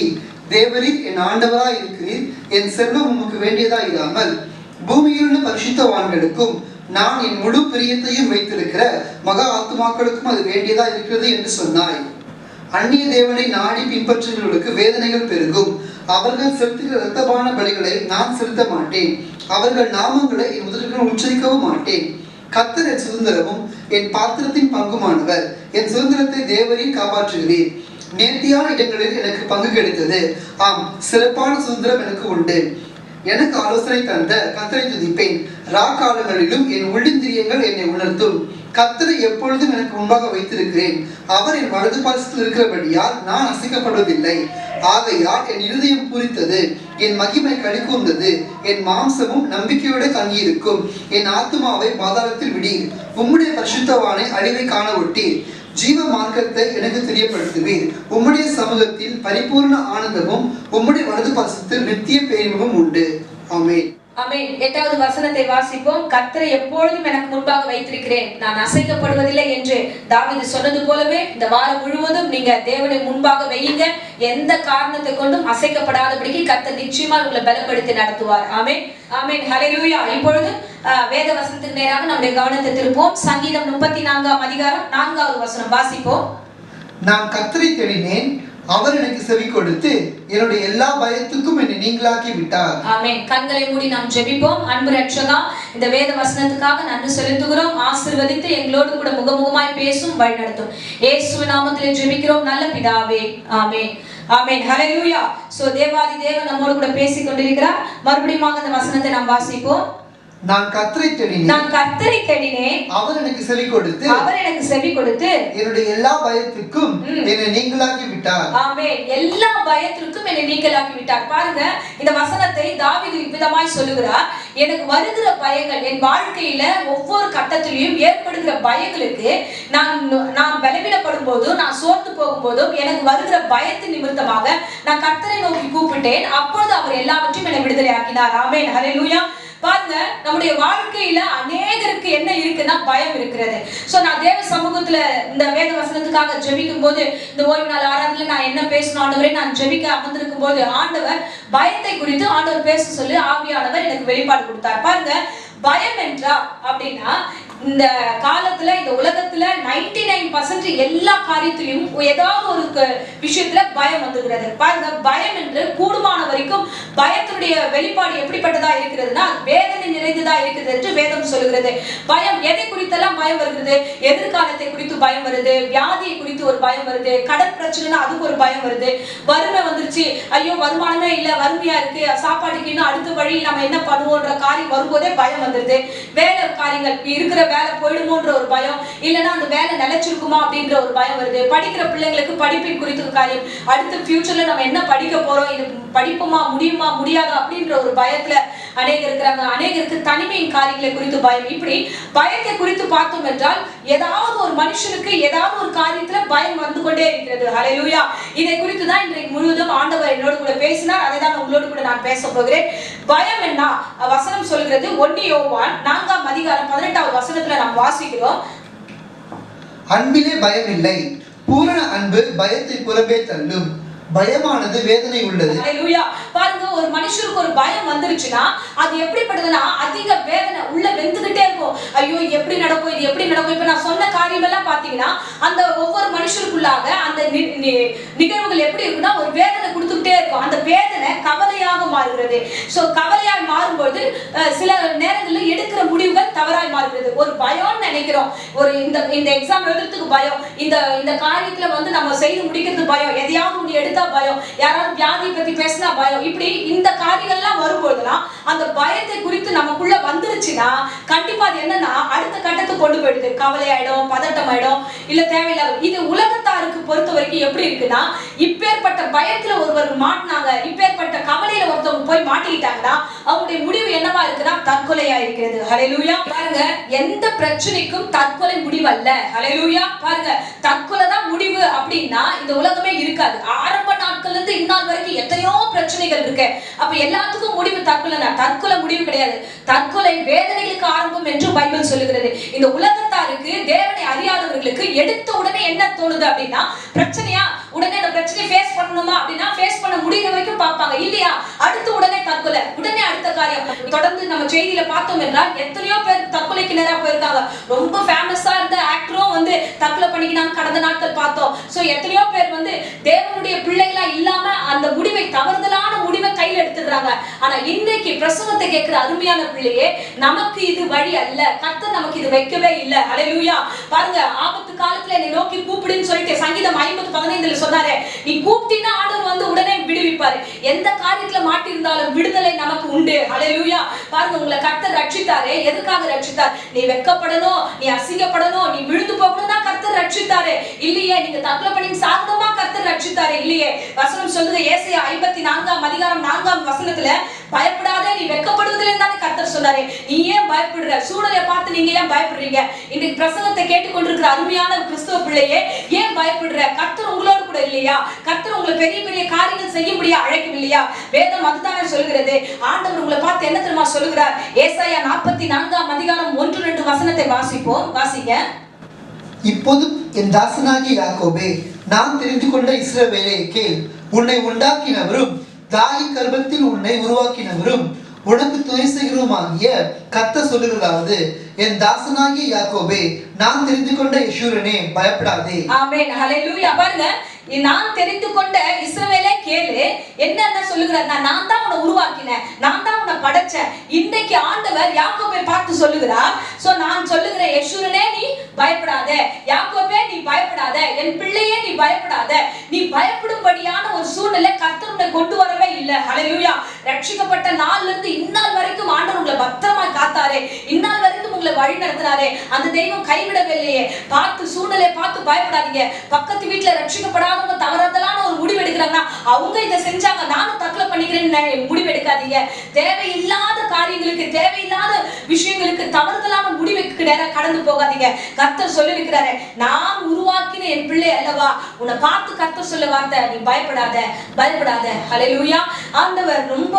தேவரீர் என் ஆண்டவராய் இருக்கிறீர். என் செல்வம் உமக்கு வேண்டியதாய் இராமல் பூமியில் உள்ள பரிசுத்தவான்களுக்கும் நான் என் முழு பிரியத்தையும் வைத்திருக்கிற மகா ஆத்துமாக்களுக்கும் அது வேண்டியதா இருக்கிறது என்று சொன்னாய். அந்நிய தேவனை நாடி பின்பற்றுகிறவர்களுக்கு வேதனைகள் பெருகும். அவர்கள் செலுத்துகிற இரத்தபான பலிகளை நான் செலுத்த மாட்டேன். அவர்கள் நாமங்களை என் உதடுகள் உச்சரிக்கவும் மாட்டேன். கர்த்தர் என் சுதந்திரமும் என் பாத்திரத்தின் பங்குமானவர். என் சுதந்திரத்தை தேவரீர் காப்பாற்றுகிறீர். நேர்த்தியான இடங்களில் எனக்கு பங்கு கிடைத்தது. ஆம், சிறப்பான சுதந்திரம் எனக்கு உண்டு. எனக்கு ஆலோசனை தந்த கர்த்தரை துதிப்பேன். ராக்காலங்களிலும் என் உள்ளிந்திரியங்கள் என்னை உணர்த்தும். கர்த்தரை எப்பொழுதும் எனக்கு முன்பாக வைத்திருக்கிறேன். அவர் என் வலது பாரசத்தில் இருக்கிறபடியால் நான் அசைக்கப்படுவதில்லை. ஆகையால் என் இருதயம் பூரித்தது, என் மகிமை களிகூர்ந்தது. என் மாம்சமும் நம்பிக்கையோடு தங்கியிருக்கும். என் ஆத்துமாவை பாதாளத்தில் விடீர். உம்முடைய பரிசுத்தவானை அழிவை காண ஒட்டீர். ஜீவ மார்க்கத்தை எனக்கு தெரியப்படுத்துவீர். உம்முடைய சமூகத்தில் பரிபூர்ண ஆனந்தமும் உம்முடைய வலது பாரசத்தில் நித்திய பேரின்பமும் உண்டு. ஆமென். ஆமென். 8வது வசனத்தை வாசிப்போம். கர்த்தரை எப்பொழுதும் எனக்கு முன்பாக வைத்திருக்கிறேன், நான் அசைக்கப்படுவதில்லை என்று தாவீது சொன்னது போலவே இந்த வாரம் முழுவதும் நீங்க தேவனை முன்பாக வையுங்க. எந்த காரணத்தை கொண்டும் அசைக்கப்படாதபடிக்கு கர்த்தர் நிச்சயமா உங்களை பலப்படுத்தி நடத்துவார். ஆமென். ஆமென். ஹல்லேலூயா. இப்பொழுது வேத வசனத்துக்கு நேராக நம்முடைய கவனத்தை திருப்போம். சங்கீதம் 34ஆம் அதிகாரம் 4வது வசனம் வாசிப்போம். நான் கர்த்தரை தேடினேன், அவர் எனக்கு செவி கொடுத்து என்னுடைய எல்லா பயத்துக்கும் என்னை நீங்களாக்கி விட்டார். ஆமென். கண்களை மூடி நாம் ஜெபிப்போம். அன்பு ரட்சகா, இந்த வேத வசனத்துக்காக நன்றி செலுத்துகிறோம். ஆசீர்வதித்து எங்களோடு கூட முகமுகமாய் பேசும், வழிநடத்தும். இயேசுவின் நாமத்திலே ஜெபிக்கிறோம் நல்ல பிதாவே. ஆமென். ஆமென். ஹல்லேலூயா. சோ தேவாதி தேவன் நம்மோடு கூட பேசிக் கொண்டிருக்கிறார். மறுபடியும் அந்த வசனத்தை நாம் வாசிப்போம். நான் கர்த்தரை தேடினேன், அவர் எனக்கு செவி கொடுத்து என்னுடைய எல்லா பயத்திற்கும் என்னை நீங்களாக்கி விட்டார். ஆமென். எல்லா பயத்திற்கும் என்னை நீங்களாக்கி விட்டார். பாருங்க, இந்த வசனத்தை தாவீது விதமாய் சொல்லுகிறார். எனக்கு வருகிற பயங்கள், என் வாழ்க்கையில ஒவ்வொரு கட்டத்திலையும் ஏற்படுகிற பயங்களுக்கு நான் பலவீனப்படும் போதும், நான் சோர்ந்து போகும் போதும் எனக்கு வருகிற பயத்தின் நிமித்தமாக நான் கர்த்தரை நோக்கி கூப்பிட்டேன். அப்பொழுது அவர் எல்லாவற்றையும் என்னை விடுதலை ஆக்கினார். ஆமென். ஹல்லேலூயா. பாருங்க, நம்முடைய வாழ்க்கையில அநேகருக்கு என்ன இருக்குன்னா பயம் இருக்கிறது. சோ நான் தேவ சமூகத்துல இந்த வேத வசனத்துக்காக ஜெபிக்கும் போது, இந்த ஓய்வு நாள் ஆராதனையில நான் என்ன பேசணும் ஆண்டவரே, நான் ஜெபிக்க அமர்ந்திருக்கும் போது ஆண்டவர் பயத்தை குறித்து ஆண்டவர் பேச சொல்லி ஆவியானவர் எனக்கு வெளிப்பாடு கொடுத்தார். பாருங்க, பயம் என்றா அப்படின்னா இந்த காலத்துல இந்த உலகத்துல 99% எல்லா காரியத்திலும் ஏதாவது ஒரு விஷயத்துல பயம் வந்துகிறது. பாருங்க, பயம் என்று கூடுமான வரைக்கும் பயத்தினுடைய வெளிப்பாடு எப்படிப்பட்டதா இருக்கிறதுனா வேதனை நிறைந்ததா இருக்கிறது என்று வேதம் சொல்லுகிறது. பயம் எதை குறித்தெல்லாம் பயம் வருகிறது? எதிர்காலத்தை குறித்து பயம் வருது, வியாதியை குறித்து ஒரு பயம் வருது, கடன் பிரச்சனைனா அதுக்கு ஒரு பயம் வருது, வறுமை வந்துருச்சு, ஐயோ வருமானமே இல்ல, வறுமையா இருக்கு, சாப்பாட்டுக்கு இன்னும் அடுத்த வழி நம்ம என்ன பண்ணுவோன்ற காரியம் வரும்போதே பயம் வந்துருது. வேலை காரியங்கள் இருக்கிற வேலை போயிடுமோன்ற ஒரு பயம், இல்லைன்னா அந்த வேலை நிலைச்சிருக்குமா அப்படின்ற ஒரு பயம் வருது. படிக்கிற பிள்ளைங்களுக்கு படிப்பின் குறித்து காரியம், அடுத்த ஃபியூச்சர்ல நம்ம என்ன படிக்க போறோம், இது படிப்புமா முடியுமா முடியாதா அப்படின்ற ஒரு பயத்துல அநேகர் இருக்கிறாங்க. அநேகருக்கு தனிமையின் காரியங்களை குறித்து பயம். இப்படி பயத்தை குறித்து பார்த்தோம் என்றால் ஏதாவது ஒரு மனுஷனுக்கு ஏதாவது ஒரு காரியத்துல பயம் வந்து கொண்டே இருக்கிறது. ஹல்லேலூயா. இதை குறித்து தான் இன்றைக்கு முழுவதும் ஆண்டவர் என்னோடு கூட பேசினார். அதை தான் உங்களோடு கூட நான் பேச போகிறேன். பயம் என்ன? வசனம் சொல்கிறது 1 யோவான் 4ஆம் அதிகாரம் 18வது வசனத்துல நாம் வாசிக்கிறோம். அன்பிலே பயம் இல்லை, பூரண அன்பு பயத்தை புறம்பே தள்ளும், பயமானது வேதனை உள்ளது. ஹல்லேலூயா. பாருங்க, ஒரு மனுஷருக்கு ஒரு பயம் வந்துருச்சுனா அது எப்படிப்பட்டதுன்னா அதிக வேதனை உள்ள வெந்துகிட்டே இருக்கும். ஐயோ எப்படி நடக்கும், இது எப்படி நடக்கும். இப்ப நான் சொன்ன காரியம் எல்லாம் பாத்தீங்கன்னா அந்த ஒவ்வொரு மனுஷருக்குள்ளாக அந்த நிகழ்வுகள் எப்படி இருக்குன்னா ஒரு வேதனை கொடுத்துக்கிட்டே இருக்கும். அந்த வேதனை கவலையாக மாறுகிறது. சோ கவலையாய் மாறும்போது சில நேரங்களில் எடுக்கிற முடிவுகள் தவறாய் மாறுகிறது. ஒரு பயம்னு நினைக்கிறோம், ஒரு இந்த எக்ஸாம் எழுதுறதுக்கு பயம், இந்த காரியத்துல வந்து நம்ம செய்து முடிக்கிறது பயம், எதையாவது ஒன்று எடுத்தா பயம், யாராவது வியாதி பத்தி பேசினா பயம். இப்படி இந்த காரியங்கள்லாம் வரும்போதுலாம் அந்த பயத்தை குறித்து நமக்குள்ள வந்துருச்சுன்னா கண்டிப்பா அது என்னன்னா அடுத்த கட்டத்துக்கு கொண்டு போயிடுது. கவலை ஆயிடும், பதட்டம் ஆயிடும், இல்ல தேவையில்லாத. இது உலகத்தாருக்கு பொறுத்த வரைக்கும் எப்படி இருக்குன்னா இப்பேற்பட்ட பயத்துல ஒருவர் மாட்டினாங்க, இப்பேற்பட்ட கவலையில ஒருத்தவங்க போய் மாட்டிக்கிட்டாங்கன்னா அவங்களுடைய முடிவு என்னவா இருக்குன்னா தற்கொலையா இருக்கிறது. ஹல்லேலூயா. பாருங்க, எந்த பிரச்சனைக்கும் தற்கொலை முடிவு அல்ல. ஹல்லேலூயா. பாருங்க, தற்கொலை தான் முடிவு அப்படின்னா இந்த உலகமே இருக்காது. ஆரம்ப நாட்கள்ல இருந்து இந்நாள் வரைக்கும் எத்தனையோ பிரச்சனைகள் இருக்கு. அப்ப எல்லாத்துக்கும் முடிவு தற்கொலை. தற்கொலை முடிவு கிடையாது. தற்கொலை வேதனைகளுக்கு ஆரம்பம் என்று பைபிள் சொல்லுகிறது. இந்த உலகத்தாருக்கு, தேவனை அறியாதவர்களுக்கு எடுத்த உடனே என்ன தோணுது அப்படின்னா பிரச்சனையா, உடனே அந்த பிரச்சனையை ஃபேஸ் பண்ணணுமா அப்படின்னா ஃபேஸ் பண்ண முடியற வரைக்கும் பார்ப்பாங்க. இல்லையா அடுத்து உடனே தற்கொலை, உடனே அடுத்த காரியம். தொடர்ந்து நம்ம செய்தியில பார்த்தோம் என்றால் எத்தனையோ பேர் தற்கொலைக்கு நேரா போயிருக்காங்க. ரொம்ப ஃபேமஸா இருந்த ஆக்டரும் வந்து தற்கொலை பண்ணிக்கினாங்க கடந்த நாட்கள் பார்த்தோம். சோ எத்தனையோ பேர் வந்து தேவனுடைய பிள்ளைகளா இல்லாம அந்த முடிவை, தவறுதலான முடிவை கையில் எடுத்துடுறாங்க. ஆனா இன்றைக்கு பிரசவத்தை கேட்கிற அருமையான பிள்ளையே, நமக்கு இது வழி அல்ல. கர்த்தர் நமக்கு இது வைக்கவே இல்லை. ஹல்லேலூயா. பாருங்க, ஆபத்து காலத்துல என்னை நோக்கி கூப்பிடுன்னு சொல்லிட்டு சங்கீதம் 50:15 சொன்னாரே, நீ கூப்பிட்டீன்னா ஆண்டவர் வந்து உடனே விடுவிப்பாரு. எந்த காரியத்துல மாட்டி இருந்தாலும் விடுதலை நமக்கு உண்டு. ஹல்லேலூயா. பாருங்க, உங்களை கர்த்தர் ரட்சித்தாரே. எதுக்காக ரட்சித்தார்? நீ வெட்கப்படணும், நீ அசிங்கப்படணும், நீ விழுந்து போகணும் தான் கர்த்தர் ரட்சித்தாரே. இல்லையே நீங்க தற்கொலை பண்ணி சாகணுமா கர்த்தர் ரட்சித்தாரே. இல்லையே. வசனம் சொல்லுது ஏசாயா 54ஆம் அதிகாரம் 4ஆம் வசனத்துல, பயப்படாதே, நீ வெட்கப்படுவதில்லை தானே கர்த்தர் சொன்னாரே. நீ ஏன் பயப்படுற? சூழலை பார்த்து நீங்க ஏன் பயப்படுறீங்க? இன்றைக்கு பிரசங்கத்தை கேட்டுக்கொண்டிருக்கிற அருமையான கிறிஸ்தவ பிள்ளையே, ஏன் பயப்படுற? கர்த்தர் உங்களோடு கூட இல்லையா? கர்த்தர் உங்களை பெரிய பெரிய காரியங்கள் செய்யும்படியா அழைக்கவில்லையா? வேதம் அதுதானே சொல்கிறது. ஆண்டவர் உங்களை பார்த்து என்ன தெரியுமா சொல்லுகிறார்? ஏசாயா 44ஆம் அதிகாரம் 1-2 வசனத்தை வாசிப்போம். வாசிங்க. இப்போது என் தாசனாகிய யாக்கோபே, நான் தெரிந்து கொண்ட இஸ்ரவேலே கேள், உன்னை உண்டாக்கினவரும் தாய் கர்ப்பத்தில் உன்னை உருவாக்கினவரும் உனக்கு துணை செய்கிறோமாகிய கர்த்தர் சொல்லுகிறாவது, என் தாசனாகிய யாக்கோபே, நான் தெரிந்து கொண்ட யெஷூரனே, பயப்படாதே. ஆமென். ஹல்லேலூயா. பாருங்க, நான் தெரிந்து கொண்ட இஸ்ரவேலே கேளு. என்ன சொல்லுகிறார்? நான் தான் உன்னை உருவாக்கினேன், நான் தான் உன்னை படைச்சேன். இன்னைக்கு ஆண்டவர் யாக்கோபை பார்த்து சொல்லுகிறார். சோ நான் சொல்லுகிறேன், யெஷூரனே நீ பயப்படாத, யாக்கோபே நீ பயப்படாத, என் பிள்ளையே நீ பயப்படாத. நீ பயப்படும்படியான ஒரு சூழ்நிலை கர்த்தர் உன்னை கொண்டு வரவே இல்லை. ஹல்லேலூயா. ரட்சிக்கப்பட்ட நாள்ல இருந்து இந்நாள் வரைக்கும் ஆண்டவர் உங்களை பத்திரமா காத்தாரே, இந்நாள் வரைக்கும் உங்களை வழி நடத்தினாரே. அந்த தெய்வம் கைவிடவே இல்லையே. பார்த்து சூழ்நிலை பார்த்து பயப்படாதீங்க. பக்கத்து வீட்டுல ரட்சிக்கப்படாதவங்க தவறுதலான ஒரு முடிவு எடுக்கிறாங்கன்னா அவங்க இதை செஞ்சாங்க, நானும் தற்கொலை பண்ணிக்கிறேன்னு முடிவு எடுக்காதீங்க. தேவையில்லாத காரியங்களுக்கு, தேவையில்லாத விஷயங்களுக்கு தவறுதலான முடிவுக்கு நேரம் கடந்து போகாதீங்க. கர்த்தர் சொல்லியிருக்கிறாரு, நான் உருவாக்கின என் பிள்ளை அல்லவா, உன்னை பார்த்து கர்த்தர் ஆண்டவர் சொல்ல வார்த்தை, நீ பயப்படாத பயப்படாத. ஹல்லேலூயா. ஆண்டவர் ரொம்ப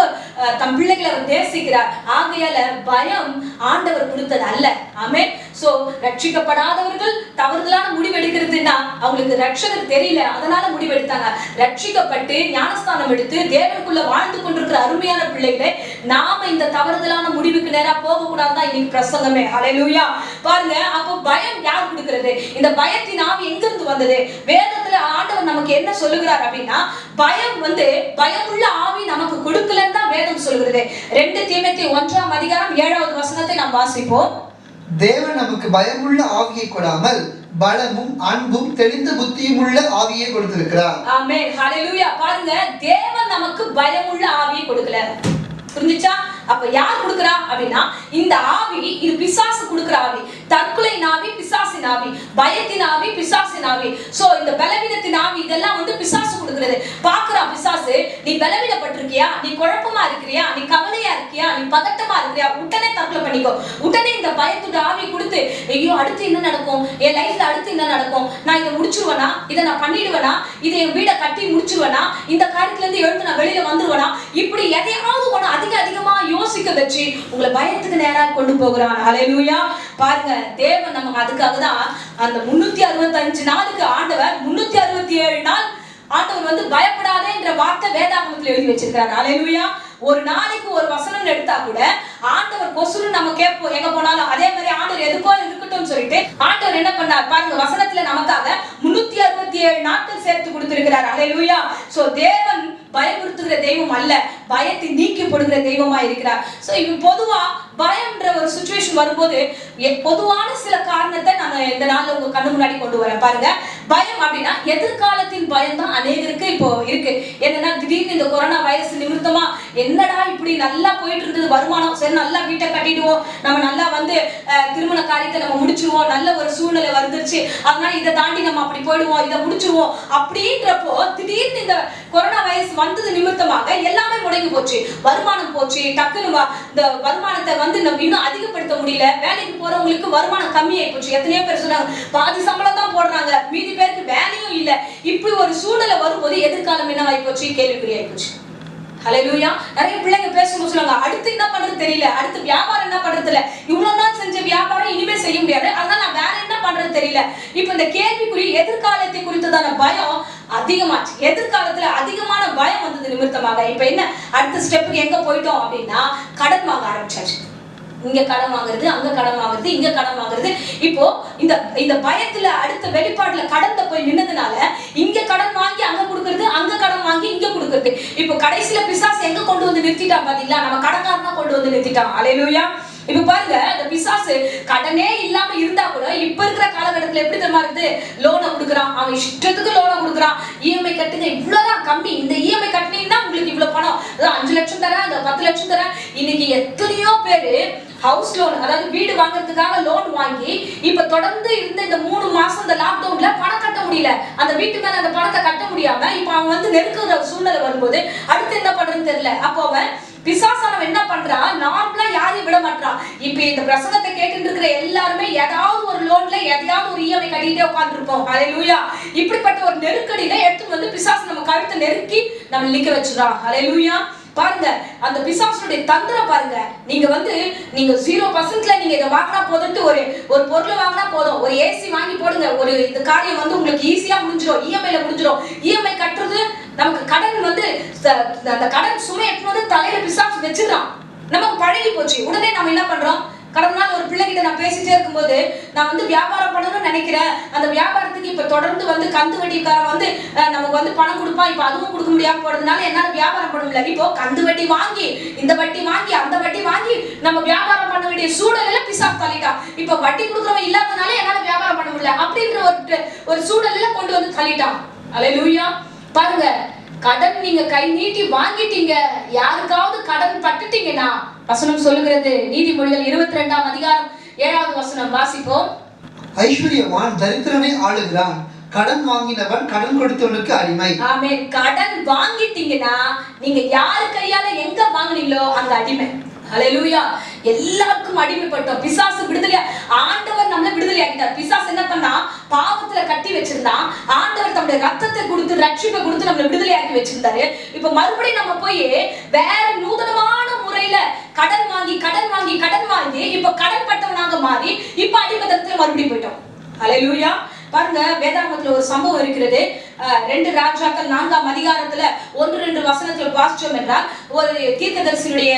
தம் பிள்ளைகளை அவர் நேசிக்கிறார். ஆகையால பயம் ஆண்டவர் கொடுத்தது அல்ல. ஆமென். சோ ரட்சிக்கப்படாதவர்கள் தவறுதலான முடிவு எடுக்கிறதுன்னா அவங்களுக்கு ரட்சகர் தெரியல, அதனால முடிவு எடுத்தாங்க. ரட்சிக்கப்பட்டு ஞானஸ்தானம் எடுத்து தேவனுக்குள்ள வாழ்ந்து கொண்டிருக்கிற அருமையான பிள்ளைகளை நாம இந்த தவறுதலான முடிவுக்கு நேரா போக கூடாதுதான் இன்னைக்கு பிரசங்கமே. ஹல்லேலூயா. பாருங்க, அப்போ பயம் யார் கொடுக்கிறது? இந்த பயத்தின் ஆவி எங்க இருந்து வந்தது? வேதத்துல ஆண்டவர் நமக்கு என்ன சொல்லுகிறார் அப்படின்னா, பயம் பயமுள்ள ஆவி நமக்கு கொடுக்கலன்னு தான் வேதம் சொல்கிறது. 2 தீமோத்தேயு 1:7 நாம் வாசிப்போம். தேவன் நமக்கு பயமுள்ள ஆவியை கொடாமல் பலமும் அன்பும் தெளிந்த புத்தியும் உள்ள ஆவியை கொடுத்திருக்கிறார். ஆமென். ஹல்லேலூயா. பாருங்க, தேவன் நமக்கு பயமுள்ள ஆவியை கொடுக்கல. புரிஞ்சுச்சா? அப்ப யார் கொடுக்கிறா அப்படின்னா, இந்த ஆவி இது பிசாசு கொடுக்கிற ஆவி. தற்கொலை ஆவி, பிசாசின் ஆவி, பயத்தின் ஆவி, பிசாசின் ஆவி. சோ இந்த பலவீனத்தின் ஆவி இதெல்லாம் பிசாசு கொடுக்கிறது. பாக்குறா பிசாசு, நீ பலவீனப்பட்டிருக்கியா, நீ குழப்பமா இருக்கிறியா, நீ கவலையா இருக்கியா, நீ பதட்டமா இருக்கிறியா, உடனே தற்கொலை பண்ணிக்கோ. உடனே இந்த பயத்தோட ஆவி கொடுத்து, ஐயோ அடுத்து என்ன நடக்கும், என் லைஃப்ல அடுத்து என்ன நடக்கும், நான் இதை முடிச்சிருவேனா, இதை நான் பண்ணிடுவேனா, இதை என் வீடை கட்டி முடிச்சிருவேனா, இந்த காரியத்துல இருந்து எழுந்து நான் வெளியில வந்துருவேனா, இப்படி எதையாவது ஒண்ணு அதிகமா யோசிக்க வச்சு உங்களை பயத்துக்கு நேராக கொண்டு போகிறான். ஹல்லேலூயா. பாருங்க, தேவன் நமக்கு அதுக்காக தான் அந்த 365 நாளுக்கு ஆண்டவர் 367 நாள் ஆண்டவர் பயப்படாதே என்ற வார்த்தை வேதாகமத்தில் எழுதி வச்சிருக்காரு. ஹல்லேலூயா. ஒரு நாளைக்கு ஒரு வசனம் எடுத்தா கூட ஆண்டவர் கொசுன்னு நம்ம கேட்போம் எங்க போனாலும். அதே மாதிரி ஆண்டவர் எதுக்கோ இருக்கட்டும் சொல்லிட்டு ஆண்டவர் என்ன பண்ணார் பாருங்க, வசனத்துல நமக்காக 367 நாட்கள் சேர்த்து கொடுத்திருக்கிறார். ஹல்லேலூயா. சோ தேவன் பயமுறுத்துகிற தெய்வம் அல்ல, பயத்தை நீக்கி போடுகிற தெய்வமா இருக்கிறார். சோ இப்போ பொதுவா பயம்ன்ற ஒரு சிச்சுவேஷன் வரும்போது பொதுவான சில காரணத்தை நான் இந்த நாள்ல உங்க கண்ணு முன்னாடி கொண்டு வரேன். பாருங்க, பயம் அப்படின்னா எதிர்காலத்தின் பயம் தான் அநேகருக்கு இப்போ இருக்கு. என்னன்னா, திடீர்னு இந்த கொரோனா வைரஸ் நிமித்தமா என்னடா இப்படி நல்லா போயிட்டு இருந்தது வருமானம், சரி நல்லா வீட்டை கட்டிடுவோம், நம்ம நல்லா திருமண காரியத்தை நம்ம முடிச்சிருவோம், நல்ல ஒரு சூழ்நிலை வந்துருச்சு, அதனால இதை தாண்டி நம்ம அப்படி போயிடுவோம், இதை முடிச்சிருவோம் அப்படின்றப்போ திடீர்னு இந்த கொரோனா வைரஸ் வந்தது நிமித்தமாக எல்லாமே முடங்கி போச்சு, வருமானம் போச்சு. டக்குனு இந்த வருமானத்தை நம்ம இன்னும் அதிகப்படுத்த முடியல. வேலைக்கு போறவங்களுக்கு வருமானம் கம்மியாயி போச்சு. எத்தனையோ பேர் சொன்னாங்க பாதி சம்பளம் தான் போடுறாங்க, மீதி பேருக்கு வேலையும் இல்ல. இப்படி ஒரு சூழ்நிலை வரும்போது எதிர்காலம் என்ன ஆகி போச்சு, கேள்விக்குறியாகி போச்சு. ஹல்லேலூயா. நிறைய பிள்ளைங்க பேசும்போது சொல்லுவாங்க, அடுத்து என்ன பண்றது தெரியல, அடுத்து வியாபாரம் என்ன பண்றது இல்ல, இவ்வளவு நாள் செஞ்ச வியாபாரம் இனிமே செய்ய முடியாது, அதனால நான் வேற என்ன பண்றது தெரியல. இப்ப இந்த கேள்விக்குறி எதிர்காலத்தை குறித்ததான பயம் அதிகமாச்சு. எதிர்காலத்துல அதிகமான பயம் வந்தது நிமித்தமாக இப்ப என்ன அடுத்த ஸ்டெப்புக்கு எங்க போயிட்டோம் அப்படின்னா, கடன் வாங்க ஆரம்பிச்சாச்சு. இங்க கடன் வாங்குறது, அங்க கடன் வாங்குறது, இங்க கடன் வாங்குறது. இப்போ இந்த பயத்துல அடுத்த வெளிப்பாடுல கடந்த போய் நின்னதுனால இங்க கடன் வாங்கி அங்க கொடுக்கறது, அங்க கடன் வாங்கி இங்க கொடுக்கறது. இப்போ கடைசியில பிசாசு எங்க கொண்டு வந்து நிறுத்திட்டான் பாத்தீங்களா, நம்ம கடன்காரனா கொண்டு வந்து நிறுத்திட்டான். ஹல்லேலூயா. இப்ப பாருங்க, இந்த பிசாசு கடனே இல்லாம இருந்தா கூட இப்ப இருக்கிற காலகட்டத்துல எப்படி தெரியுமா இருக்குது, லோனை கொடுக்குறான், அவன் இஷ்டத்துக்கு லோனை கொடுக்குறான். இஎம்ஐ கட்டுங்க, இவ்வளவுதான் கம்மி, இந்த இஎம்ஐ கட்டினீங்கன்னா உங்களுக்கு இவ்வளவு பணம், 5 லட்சம் தரேன், 10 லட்சம் தரேன். இன்னைக்கு எத்தனையோ பேரு ஹவுஸ் லோன், அதாவது வீடு வாங்குறதுக்காக லோன் வாங்கி இப்ப தொடர்ந்து இருந்த இந்த 3 மாசம் இந்த லாக்டவுன்ல பணம் கட்ட முடியல, அந்த வீட்டு மேல அந்த பணத்தை கட்ட முடியாம இப்ப அவன் நெருக்குற சூழ்நிலை வரும்போது அடுத்து என்ன பண்றதுன்னு தெரியல. அப்போ அவன் பிசாசானவன் என்ன பண்றான், நார்மலா யாரையும் விட மாட்டான். இப்ப இந்த பிரசங்கத்தை கேட்டு இருக்கிற எல்லாருமே ஏதாவது ஒரு லோன்ல எதையாவது ஒரு இஎம்ஐ கட்டிட்டே உட்கார்ந்து இருப்போம். ஹல்லேலூயா. இப்படிப்பட்ட ஒரு நெருக்கடியில எடுத்து பிசாசு நம்ம கழுத்தை நெருக்கி நம்ம நிக்க வச்சுறான். ஹல்லேலூயா. பாருங்க, அந்த பிசாசுடைய தந்திரம் பாருங்க. நீங்க 0%ல நீங்க இதை வாங்கினா போதும்ட்டு ஒரு பொருள் வாங்கினா போதும், ஒரு ஏசி வாங்கி போடுங்க, ஒரு இந்த காரியம் உங்களுக்கு ஈஸியா முடிஞ்சிடும், இஎம்ஐல முடிஞ்சிடும். இஎம்ஐ கட்டுறது நமக்கு கடன் அந்த கடன் சுமை எடுத்து தலையில பிசாசு வச்சிடறான். நமக்கு பழகி போச்சு. உடனே நம்ம என்ன பண்றோம், கடந்த நாள் ஒரு பிள்ளைகிட்ட நான் பேசிட்டே இருக்கும்போது, நான் வியாபாரம் பண்ணணும்னு நினைக்கிறேன், அந்த வியாபாரத்துக்கு இப்ப தொடர்ந்து கந்து வட்டிக்காரன் நமக்கு பணம் கொடுப்பான், இப்ப அதுவும் கொடுக்க முடியாம போறதுனால என்னால வியாபாரம் பண்ண முடியல. இப்போ கந்து வட்டி வாங்கி, இந்த வட்டி வாங்கி, அந்த வட்டி வாங்கி நம்ம வியாபாரம் பண்ண வேண்டிய சூழல்ல பிசாசு தள்ளிட்டான். இப்ப வட்டி கொடுக்குறவன் இல்லாதனால என்னால வியாபாரம் பண்ண முடியல அப்படின்ற ஒரு சூழல்ல கொண்டு வந்து தள்ளிட்டான். ஹல்லேலூயா. பாருங்க, கடன் நீங்க கை நீட்டி வாங்கிட்டீங்க, யாருக்காவது கடன் பட்டுட்டீங்கன்னா வசனம் சொல்லுகிறது, நீதிமொழிகள் 22ஆம் அதிகாரம் 7வது வசனம் வாசிப்போம். ஐஸ்வர்யவான் தரித்திரனை ஆளுகிறான், கடன் வாங்கினவன் கடன் கொடுத்தவனுக்கு அடிமை. ஆமென். கடன் வாங்கிட்டீங்கன்னா நீங்க யாரு கையால எங்க வாங்குனீங்களோ அங்க அடிமை. ஹல்லேலூயா. எல்லாருக்கும் அடிமைப்பட்டோம். பிசாசு ஆண்டவர் நம்மள விடுதலை ஆக்கிட்டார். பிசாசு என்ன பண்ணா, பாவத்துல கட்டி வச்சிருந்தான். ஆண்டவர் தம்முடைய அவருடைய ரத்தத்தை கொடுத்து ரட்சிப்பை கொடுத்து நம்மளை விடுதலையாக்கி வச்சிருந்தாரு. இப்ப மறுபடியும் நம்ம போய் வேற நூதனமான முறையில கடன் வாங்கி கடன் வாங்கி கடன் வாங்கி இப்ப கடன் பட்டவனாக மாறி இப்ப அடிமதத்துல மறுபடியும் போயிட்டோம். ஹல்லேலூயா. பாருங்க, வேதாகமத்துல ஒரு சம்பவம் இருக்கிறது. 2 ராஜாக்கள் 4ஆம் அதிகாரத்துல 1-2 வசனத்துல வாசிச்சோம் என்றால், ஒரு தீர்க்கதரிசியுடைய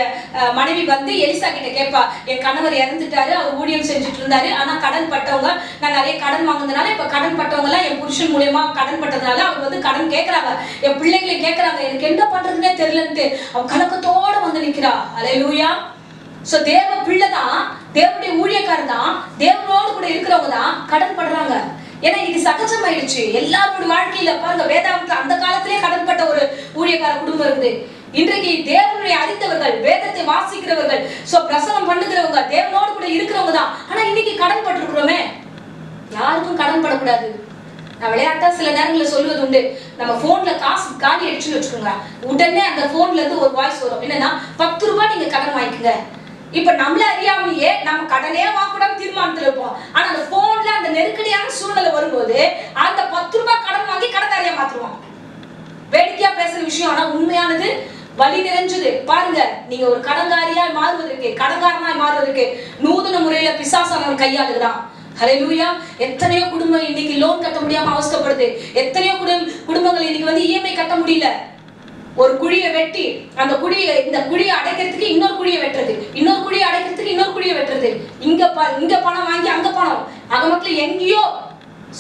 மனைவி வந்து எலிசா கிட்ட கேட்பா, என் கணவர் இறந்துட்டாரு, அவர் ஊழியம் செஞ்சுட்டு இருந்தாரு, ஆனா கடன் பட்டவங்க, நான் நிறைய கடன் வாங்குனதுனால இப்ப கடன் பட்டவங்க எல்லாம் என் புருஷன் மூலியமா கடன் பட்டதுனால அவர் வந்து கடன் கேட்கறாங்க, என் பிள்ளைங்களை கேட்கறாங்க, எனக்கு என்ன பண்றதுன்னே தெரியலன்ட்டு அவன் கலக்கத்தோட வந்து நிக்கிறா. ஹல்லேலூயா. சோ தேவ பிள்ளை தான், தேவனுடைய ஊழியக்காரர் தான், தேவனோடு கூட இருக்கிறவங்க தான் கடன் படுறாங்க. ஏன்னா இன்னைக்கு சகஜமாயிடுச்சு எல்லாரோட வாழ்க்கையில. பாருங்க, வேதாகமத்துல அந்த காலத்திலே கடன்பட்ட ஒரு ஊழியக்கார குடும்பம் இருக்குது. இன்றைக்கு தேவனுடைய அறிந்தவர்கள், வேதத்தை வாசிக்கிறவர்கள், சோ பிரசனம் பண்ணுகிறவங்க, தேவனோடு கூட இருக்கிறவங்க தான். ஆனா இன்னைக்கு கடன் பட்டிருக்கிறோமே. யாருக்கும் கடன் படக்கூடாது. நான் விளையாட்டா சில நேரங்களில் சொல்லுவது உண்டு, நம்ம போன்ல காசு காலி அடிச்சுன்னு வச்சுக்கோங்க, உடனே அந்த போன்ல இருந்து ஒரு வாய்ஸ் வரும், என்னன்னா 10 ரூபாய் நீங்க கடன் வாங்கிக்கங்க. இப்ப நம்மள அறியாமையே நம்ம கடனே வாங்கக்கூடாது தீர்மானத்துல இருப்போம். ஆனா அந்த போன்ல அந்த நெருக்கடியான சூழ்நிலை வரும்போது அந்த 10 ரூபாய் கடன் வாங்கி கடன்காரியா மாத்துருவோம். வேடிக்கையா பேசுற விஷயம், ஆனா உண்மையானது, வலி நிறைஞ்சது. பாருங்க, நீங்க ஒரு கடன்காரியா மாறுவதற்கு, கடன்காரனாய் மாறுவதற்கு நூதன முறையில பிசாசானவன் கையாளுகிறான். ஹல்லேலூயா. எத்தனையோ குடும்பம் இன்னைக்கு லோன் கட்ட முடியாம அவஸ்தைப்படுது. எத்தனையோ குடும்பங்கள் இன்னைக்கு வந்து இஎம்ஐ கட்ட முடியல. ஒரு குழியை வெட்டி அந்த இந்த குழியை அடைக்கிறதுக்கு இன்னொரு குழியை வெட்டுறது, இன்னொரு குழியை அடைக்கிறதுக்கு இன்னொரு குழியை வெட்டுறது, இங்க பணம் வாங்கி அங்க பணம், அகமத்துல எங்கேயோ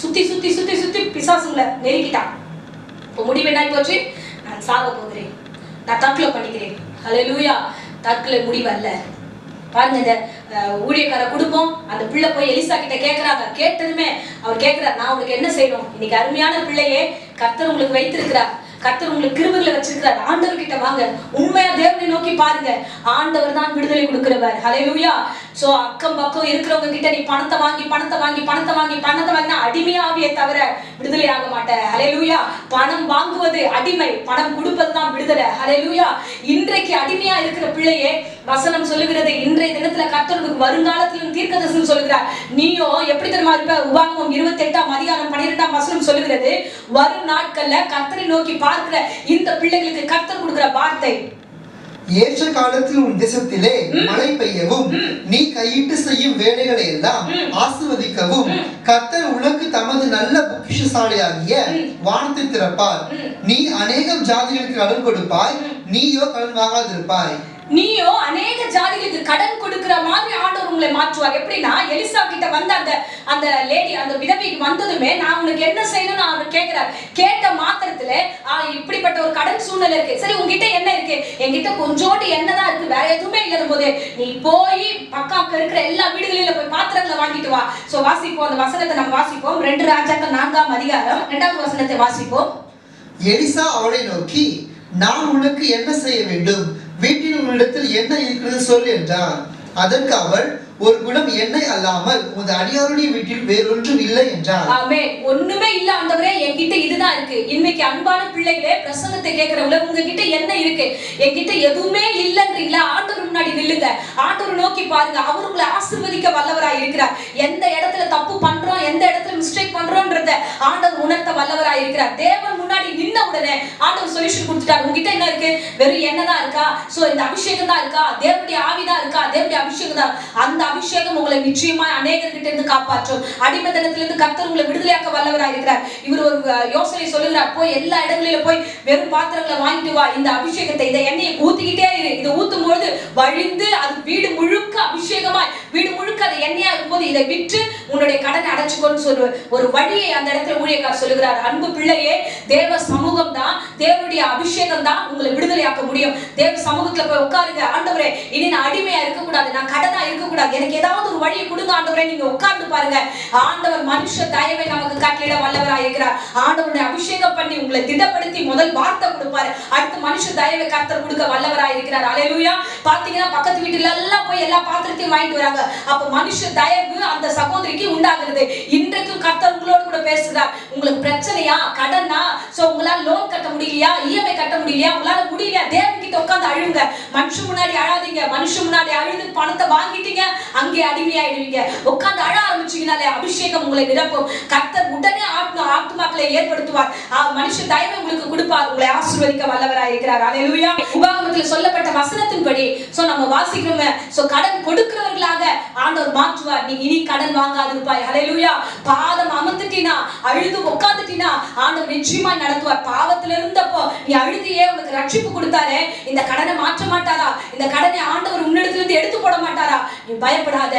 சுத்தி சுத்தி சுத்தி சுத்தி பிசாசுங்களை நெருக்கிட்டான். இப்போ முடிவு என்ன போச்சு, நான் சாக போகிறேன், நான் தற்கொலை பண்ணிக்கிறேன். ஹல்லேலூயா. தற்கொலை முடிவு அல்ல. பாருங்க, இந்த ஊழியக்கார குடும்பம், அந்த பிள்ளை போய் எலிசா கிட்ட கேட்கறாங்க. கேட்டதுமே அவர் கேட்கிறார், நான் உங்களுக்கு என்ன செய்யணும், இன்னைக்கு அருமையான பிள்ளையே கர்த்தர் உங்களுக்கு வைத்திருக்கிறார், கர்த்தர் உங்களுக்கு கிருபைகளை வச்சிருக்கிறார், ஆண்டவர் கிட்ட வாங்க, உண்மையா தேவனை நோக்கி பாருங்க, ஆண்டவர் தான் விடுதலை கொடுக்கிறவர். ஹல்லேலூயா. சோ அக்கம் பக்கம் இருக்கிறவங்க கிட்ட நீ பணத்தை வாங்கி பணத்தை வாங்கி பணத்தை வாங்கி பணத்தை வாங்கினா அடிமையாவியே தவிர விடுதலை ஆக மாட்டேன். ஹல்லேலூயா. பணம் வாங்குவது அடிமை, பணம் கொடுப்பதுதான் விடுதலை. ஹல்லேலூயா. இன்றைக்கு அடிமையா இருக்கிற பிள்ளையே வசனம் சொல்லுகிறது, இன்றைய தினத்துல கர்த்தருக்கு வருங்காலத்திலும் தீர்க்கதரிசனம் சொல்லுகிறார், நீயோ எப்படி தெரியுமா இருப்ப. உபாகமம் 28ஆம் அதிகாரம் 12ஆம் வசனம் சொல்லுகிறது, வரும் நாட்கள்ல கர்த்தரை நோக்கி பார்க்கிற இந்த பிள்ளைகளுக்கு கர்த்தர் கொடுக்கிற வார்த்தை, ஏற்ற காலத்தில் உன் தேசத்திலே மழை பெய்யவும் நீ கையிட்டு செய்யும் வேலைகளை எல்லாம் ஆசீர்வதிக்கவும் கர்த்தர் உனக்கு தமது நல்ல பொக்கிஷசாலியாகிய வானத்தை திறப்பார். நீ அநேகம் ஜாதிகளுக்கு கடன் கொடுப்பாய், நீயோ கடன் வாங்காதிருப்பாய். நீயோ அநேக ஜாதிகளுக்கு கடன் கொடுக்கிற மாதிரி ஆண்டவர் உங்களை மாற்றுவார். எப்படின்னா, எலிசா கிட்ட வந்த அந்த லேடி, அந்த விதவைக்கு வந்ததுமே நான் உனக்கு என்ன செய்யணும்னு அவர் கேட்கிறார். கேட்ட மாத்திரத்துல இப்படிப்பட்ட ஒரு கடன் சூழ்நிலை இருக்கு, சரி உங்ககிட்ட என்ன இருக்கு, என்கிட்ட கொஞ்சோண்டு என்னதான் இருக்கு, வேற எதுவுமே இல்லாத போது நீ போய் பக்கம் இருக்கிற எல்லா வீடுகளில போய் பாத்திரங்களை வாங்கிட்டு வா. சோ வாசிப்போம், அந்த வசனத்தை நம்ம வாசிப்போம். 2 ராஜாக்கள் 4ஆம் அதிகாரம் 2வது வசனத்தை வாசிப்போம். எலிசா அவளை நோக்கி, நான் உனக்கு என்ன செய்ய வேண்டும், வீட்டில் உன்னிடத்தில் என்ன இருக்கிறது சொல் என்றார். அதற்கு அவள், ஒரு குடம் எண்ணெய் அல்லாமல் உமது அடியாருடைய வீட்டில் வேறொன்றும் இல்லை என்றார். ஆமென். ஒண்ணுமே இல்ல ஆண்டவரே, என்கிட்ட இதுதான் இருக்கு. இன்னைக்கு அன்பான பிள்ளைகளே, பிரசங்கத்தை கேட்கிறவங்கள, உங்ககிட்ட என்ன இருக்கு, என்கிட்ட எதுவுமே இல்லன்றீங்களா, ஆண்டவர் முன்னாடி நில்லுங்க, ஆண்டவர் நோக்கி பாருங்க, அவர் உங்களை ஆசீர்வதிக்க வல்லவராய் இருக்கிறார். எந்த இடத்துல தப்பு பண்றோம், எந்த இடத்துல மிஸ்டேக் பண்றோம்ன்றத ஆண்டவர் உணர்த்த வல்லவராய் இருக்கிறார். தேவன் முன்னாடி நின்ன உடனே ஆண்டவர் சொல்யூஷன் கொடுத்துட்டார். உங்ககிட்ட என்ன இருக்கு, வெறும் எண்ணெய் தான் இருக்கா, சோ இந்த அபிஷேகம் தான் இருக்கா, தேவனுடைய ஆவிதான் இருக்கா, தேவனுடைய அபிஷேகம் தான். அந்த அபிஷேகம் உங்களை நிச்சயமா அநேகர்கிட்ட இருந்து காப்பாற்றும். அடிமைத்தனத்திலிருந்து கர்த்தர் உங்களை விடுதலையாக்க வல்லவராய் இருக்கிறார். இவர் ஒரு யோசனை சொல்லுகிறார், போய் எல்லா இடங்களிலும் போய் வெறும் பாத்திரங்களை வாங்கிட்டு வா, இந்த அபிஷேகத்தை, இந்த எண்ணெயை ஊத்திக்கிட்டே இரு. இதை ஊத்தும் பொழுது வழிந்து அது வீடு முழுக்க அபிஷேகமாய், வீடு முழுக்க அது எண்ணெயா இருக்கும்போது இதை விற்று உன்னுடைய கடனை அடைச்சுக்கொண்டு சொல்லுவ ஒரு வழியை அந்த இடத்துல ஊழியக்காரர் சொல்லுகிறார். அன்பு பிள்ளையே, தேவ சமூகம் தான், தேவனுடைய அபிஷேகம் தான் உங்களை விடுதலையாக்க முடியும். தேவ சமூகத்துல போய் உட்காருங்க. ஆண்டவரே, இனி நான் அடிமையா இருக்கக்கூடாது, நான் கடனா இருக்கக்கூடாது, எனக்கு ஏதாவது ஒரு வழியை கொடுங்க ஆண்டவரே. நீங்க உட்கார்ந்து பாருங்க, ஆண்டவர் மனுஷ தயவை நமக்கு காட்டிட வல்லவராய் இருக்கிறார். ஆண்டவருடைய அபிஷேகம் பண்ணி உங்களை திடப்படுத்தி முதல் வார்த்தை கொடுப்பாரு, அடுத்து மனுஷ தயவை கர்த்தர் கொடுக்க வல்லவராய் இருக்கிறார். அல்லேலூயா. பாத்தீங்கன்னா பக்கத்து வீட்டுல எல்லாம் போய் எல்லா பாத்திரத்தையும் வாங்கிட்டு வராங்க. அப்ப மனுஷ தயவு அந்த சகோதரிக்கு உண்டாகிறது. இன்றைக்கும் கர்த்தர் உங்களோடு கூட பேசுகிறார். உங்களுக்கு பிரச்சனையா, கடனா, சோ உங்களால லோன் கட்ட முடியலையா, இஎம்ஐ கட்ட முடியலையா, உங்களால முடியலையா, தேவன் கிட்ட உட்கார்ந்து அழுங்க. மனுஷன் முன்னாடி அழாதீங்க. மனுஷன் முன்னாடி அழுது பணத்தை வாங்கிட்டீங்க, அங்கே அடிமையாயிடுவீங்க. உட்கார்ந்து அழ ஆரம்பிச்சீங்கனாலே அபிஷேகம் உங்களை நிரப்பும். கர்த்தர் உடனே ஆத்துமாக்களை ஏற்படுத்துவார். மனுஷன் தயவை உங்களுக்கு கொடுப்பார். உங்களை ஆசீர்வதிக்க வல்லவராய் இருக்கிறார். ஹல்லேலூயா. உபாகமத்தில் சொல்லப்பட்ட வசனத்தின்படி சோ நம்ம வாசிக்கிறோமே, சோ கடன் கொடுக்கிறவர்களாக ஆண்டவர் மாற்றுவார். நீ இனி கடன் வாங்காதிருப்பாய். ஹல்லேலூயா. பாதம் அமர்ந்துட்டீனா, அழுது உட்கார்ந்துட்டீனா, ஆண்டவர் நிச்சயமா நடத்துவார். பாவத்துல இருந்தப்போ நீ அழுதியே உனக்கு ரட்சிப்பு கொடுத்தாரே, இந்த கடனை மாற்ற மாட்டாரா? இந்த கடனை ஆண்டவர் உன்னிடத்திலிருந்து எடுத்து போட மாட்டாரா? நீ பயப்படாத.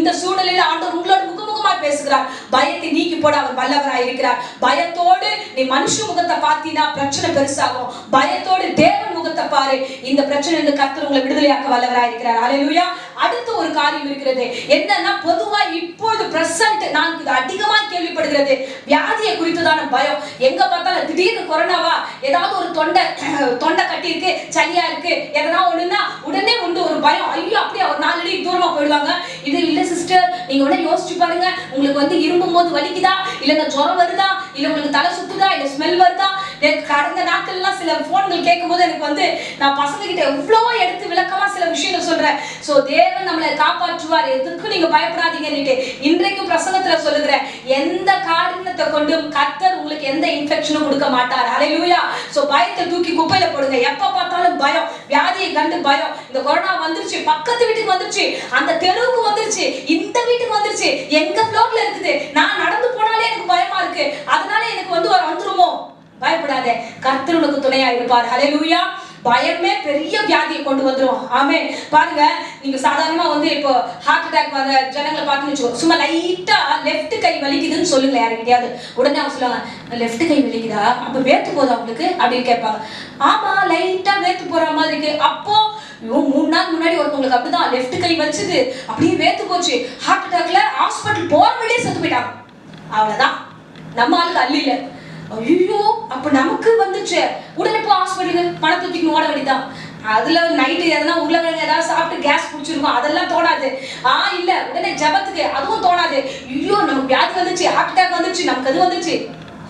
இந்த சூழலில் ஆண்டவர் உங்களோட முகமுகமாய் பேசுகிறார். பயத்தை நீக்கி போட அவர் வல்லவராய் இருக்கிறார். பயத்தோடு நீ மனுஷ முகத்தை பார்த்தீனா பிரச்சனை பெருசாகும். பயத்தோடு தேவன் முகத்தை பாரு, இந்த பிரச்சனை இந்த கர்த்தர் உங்களை விடுதலையாக்க வல்லவராய் இருக்கிறார். ஹல்லேலூயா. அடுத்த ஒரு காரியம் இருக்கிறது. என்னன்னா, பொதுவா இப்பொழுது பிரசன்ட் நான் அதிகமா கேள்விப்படுகிறது வியாதியை குறித்துதான பயம். எங்க பார்த்தாலும் திடீர்னு கொரோனாவா, ஏதாவது ஒரு தொண்டை கட்டி இருக்கு, சளியா இருக்கு, எதனா ஒண்ணுன்னா உடனே ஒரு பயம். ஐயோ அப்படியே ஒரு 4 அடி தூரமா போயிடுவாங்க. இது இல்ல சிஸ்டர், நீங்க உடனே யோசிச்சு பாருங்க, உங்களுக்கு இருமும் போது வலிக்குதா, இல்ல ஜுரம் வருதா, இல்ல உங்களுக்கு தலை சுத்துதா, இல்ல ஸ்மெல் வருதா? கடந்த நாட்கள்லாம் சில போன்கள் கேட்கும் போது எனக்கு நான் பசங்க கிட்ட எவ்வளவோ எடுத்து விளக்கமா சில விஷயங்கள் சொல்றேன். சோ தேவன் நம்மளை காப்பாற்றுவார், எதுக்கும் நீங்க பயப்படாதீங்கன்னு இன்றைக்கு பிரசங்கத்துல சொல்லுகிறேன். எந்த காரணத்தை கொண்டும் கர்த்தர் உங்களுக்கு எந்த இன்ஃபெக்ஷனும் கொடுக்க மாட்டார். ஹல்லேலூயா. சோ பயத்தை தூக்கி குப்பையில போடுங்க. எப்ப பார்த்தாலும் பயம், வியாதியை கண்டு பயம். இந்த கொரோனா வந்துருச்சு, பக்கத்து வீட்டுக்கு வந்துருச்சு, அந்த தெருவுக்கு வந்துருச்சு, இந்த வீட்டுக்கு வந்துருச்சு, எங்க ஃப்ளோர்ல இருக்குது, நான் நடந்து போனாலே எனக்கு பயமா இருக்கு, அதனால எனக்கு வந்துருமோ? பயப்படாதே, கர்த்தர் உனக்கு துணையா இருப்பார். ஹல்லேலூயா. பயமே பெரிய வியாதியை கொண்டு வந்துரும். ஆமென். பாருங்க, நீங்க சாதாரணமா இப்போ ஹார்ட் அட்டாக் வர ஜனங்களை பார்த்துன்னு சும்மா லைட்டா லெஃப்ட் கை வலிக்குதுன்னு சொல்லுங்க யாருக்கிட்டையாவது. உடனே அவங்க சொல்லுவாங்க, லெஃப்ட் கை வலிக்குதா, அப்ப வேர்த்து போதா உங்களுக்கு அப்படின்னு கேட்பாங்க. ஆமா, லைட்டா வேர்த்து போற மாதிரி இருக்கு. அப்போ 3 நாள் முன்னாடி ஒருத்தவங்களுக்கு அப்படிதான் லெஃப்ட் கை வலிச்சது, அப்படியே வேர்த்து போச்சு, ஹார்ட் அட்டாக்ல ஹாஸ்பிட்டல் போற வழியே செத்து போயிட்டாங்க. அவ்வளவுதான். நம்ம ஆளுக்கு அல்ல. ஐயோ, அப்ப நமக்கு வந்துச்சு, உடனே போ ஹாஸ்பிட்டலுக்கு, பணத்தை தூக்கி ஓட வேண்டியதான். அதுல நைட்டு எதனா உருளைக்கிழங்கு ஏதாவது சாப்பிட்டு கேஸ் குடிச்சிருக்கோம், அதெல்லாம் தோணாது. இல்ல உடனே ஜபத்துக்கு, அதுவும் தோணாது. ஐயோ, நமக்கு வியாதி வந்துச்சு, ஹார்ட் அட்டாக் வந்துச்சு, நமக்கு அது வந்துச்சு.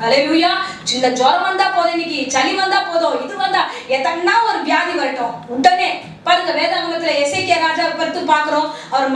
ஹல்லேலூயா. சின்ன ஜுரம் வந்தா போதும், இன்னைக்கு சளி வந்தா போதும், இது வந்தா எதனா ஒரு வியாதி வரட்டும், உடனே பாருங்க வேதாகமத்துல எசேக்கியா ராஜாவை பத்தி பாக்குறோம். அவர்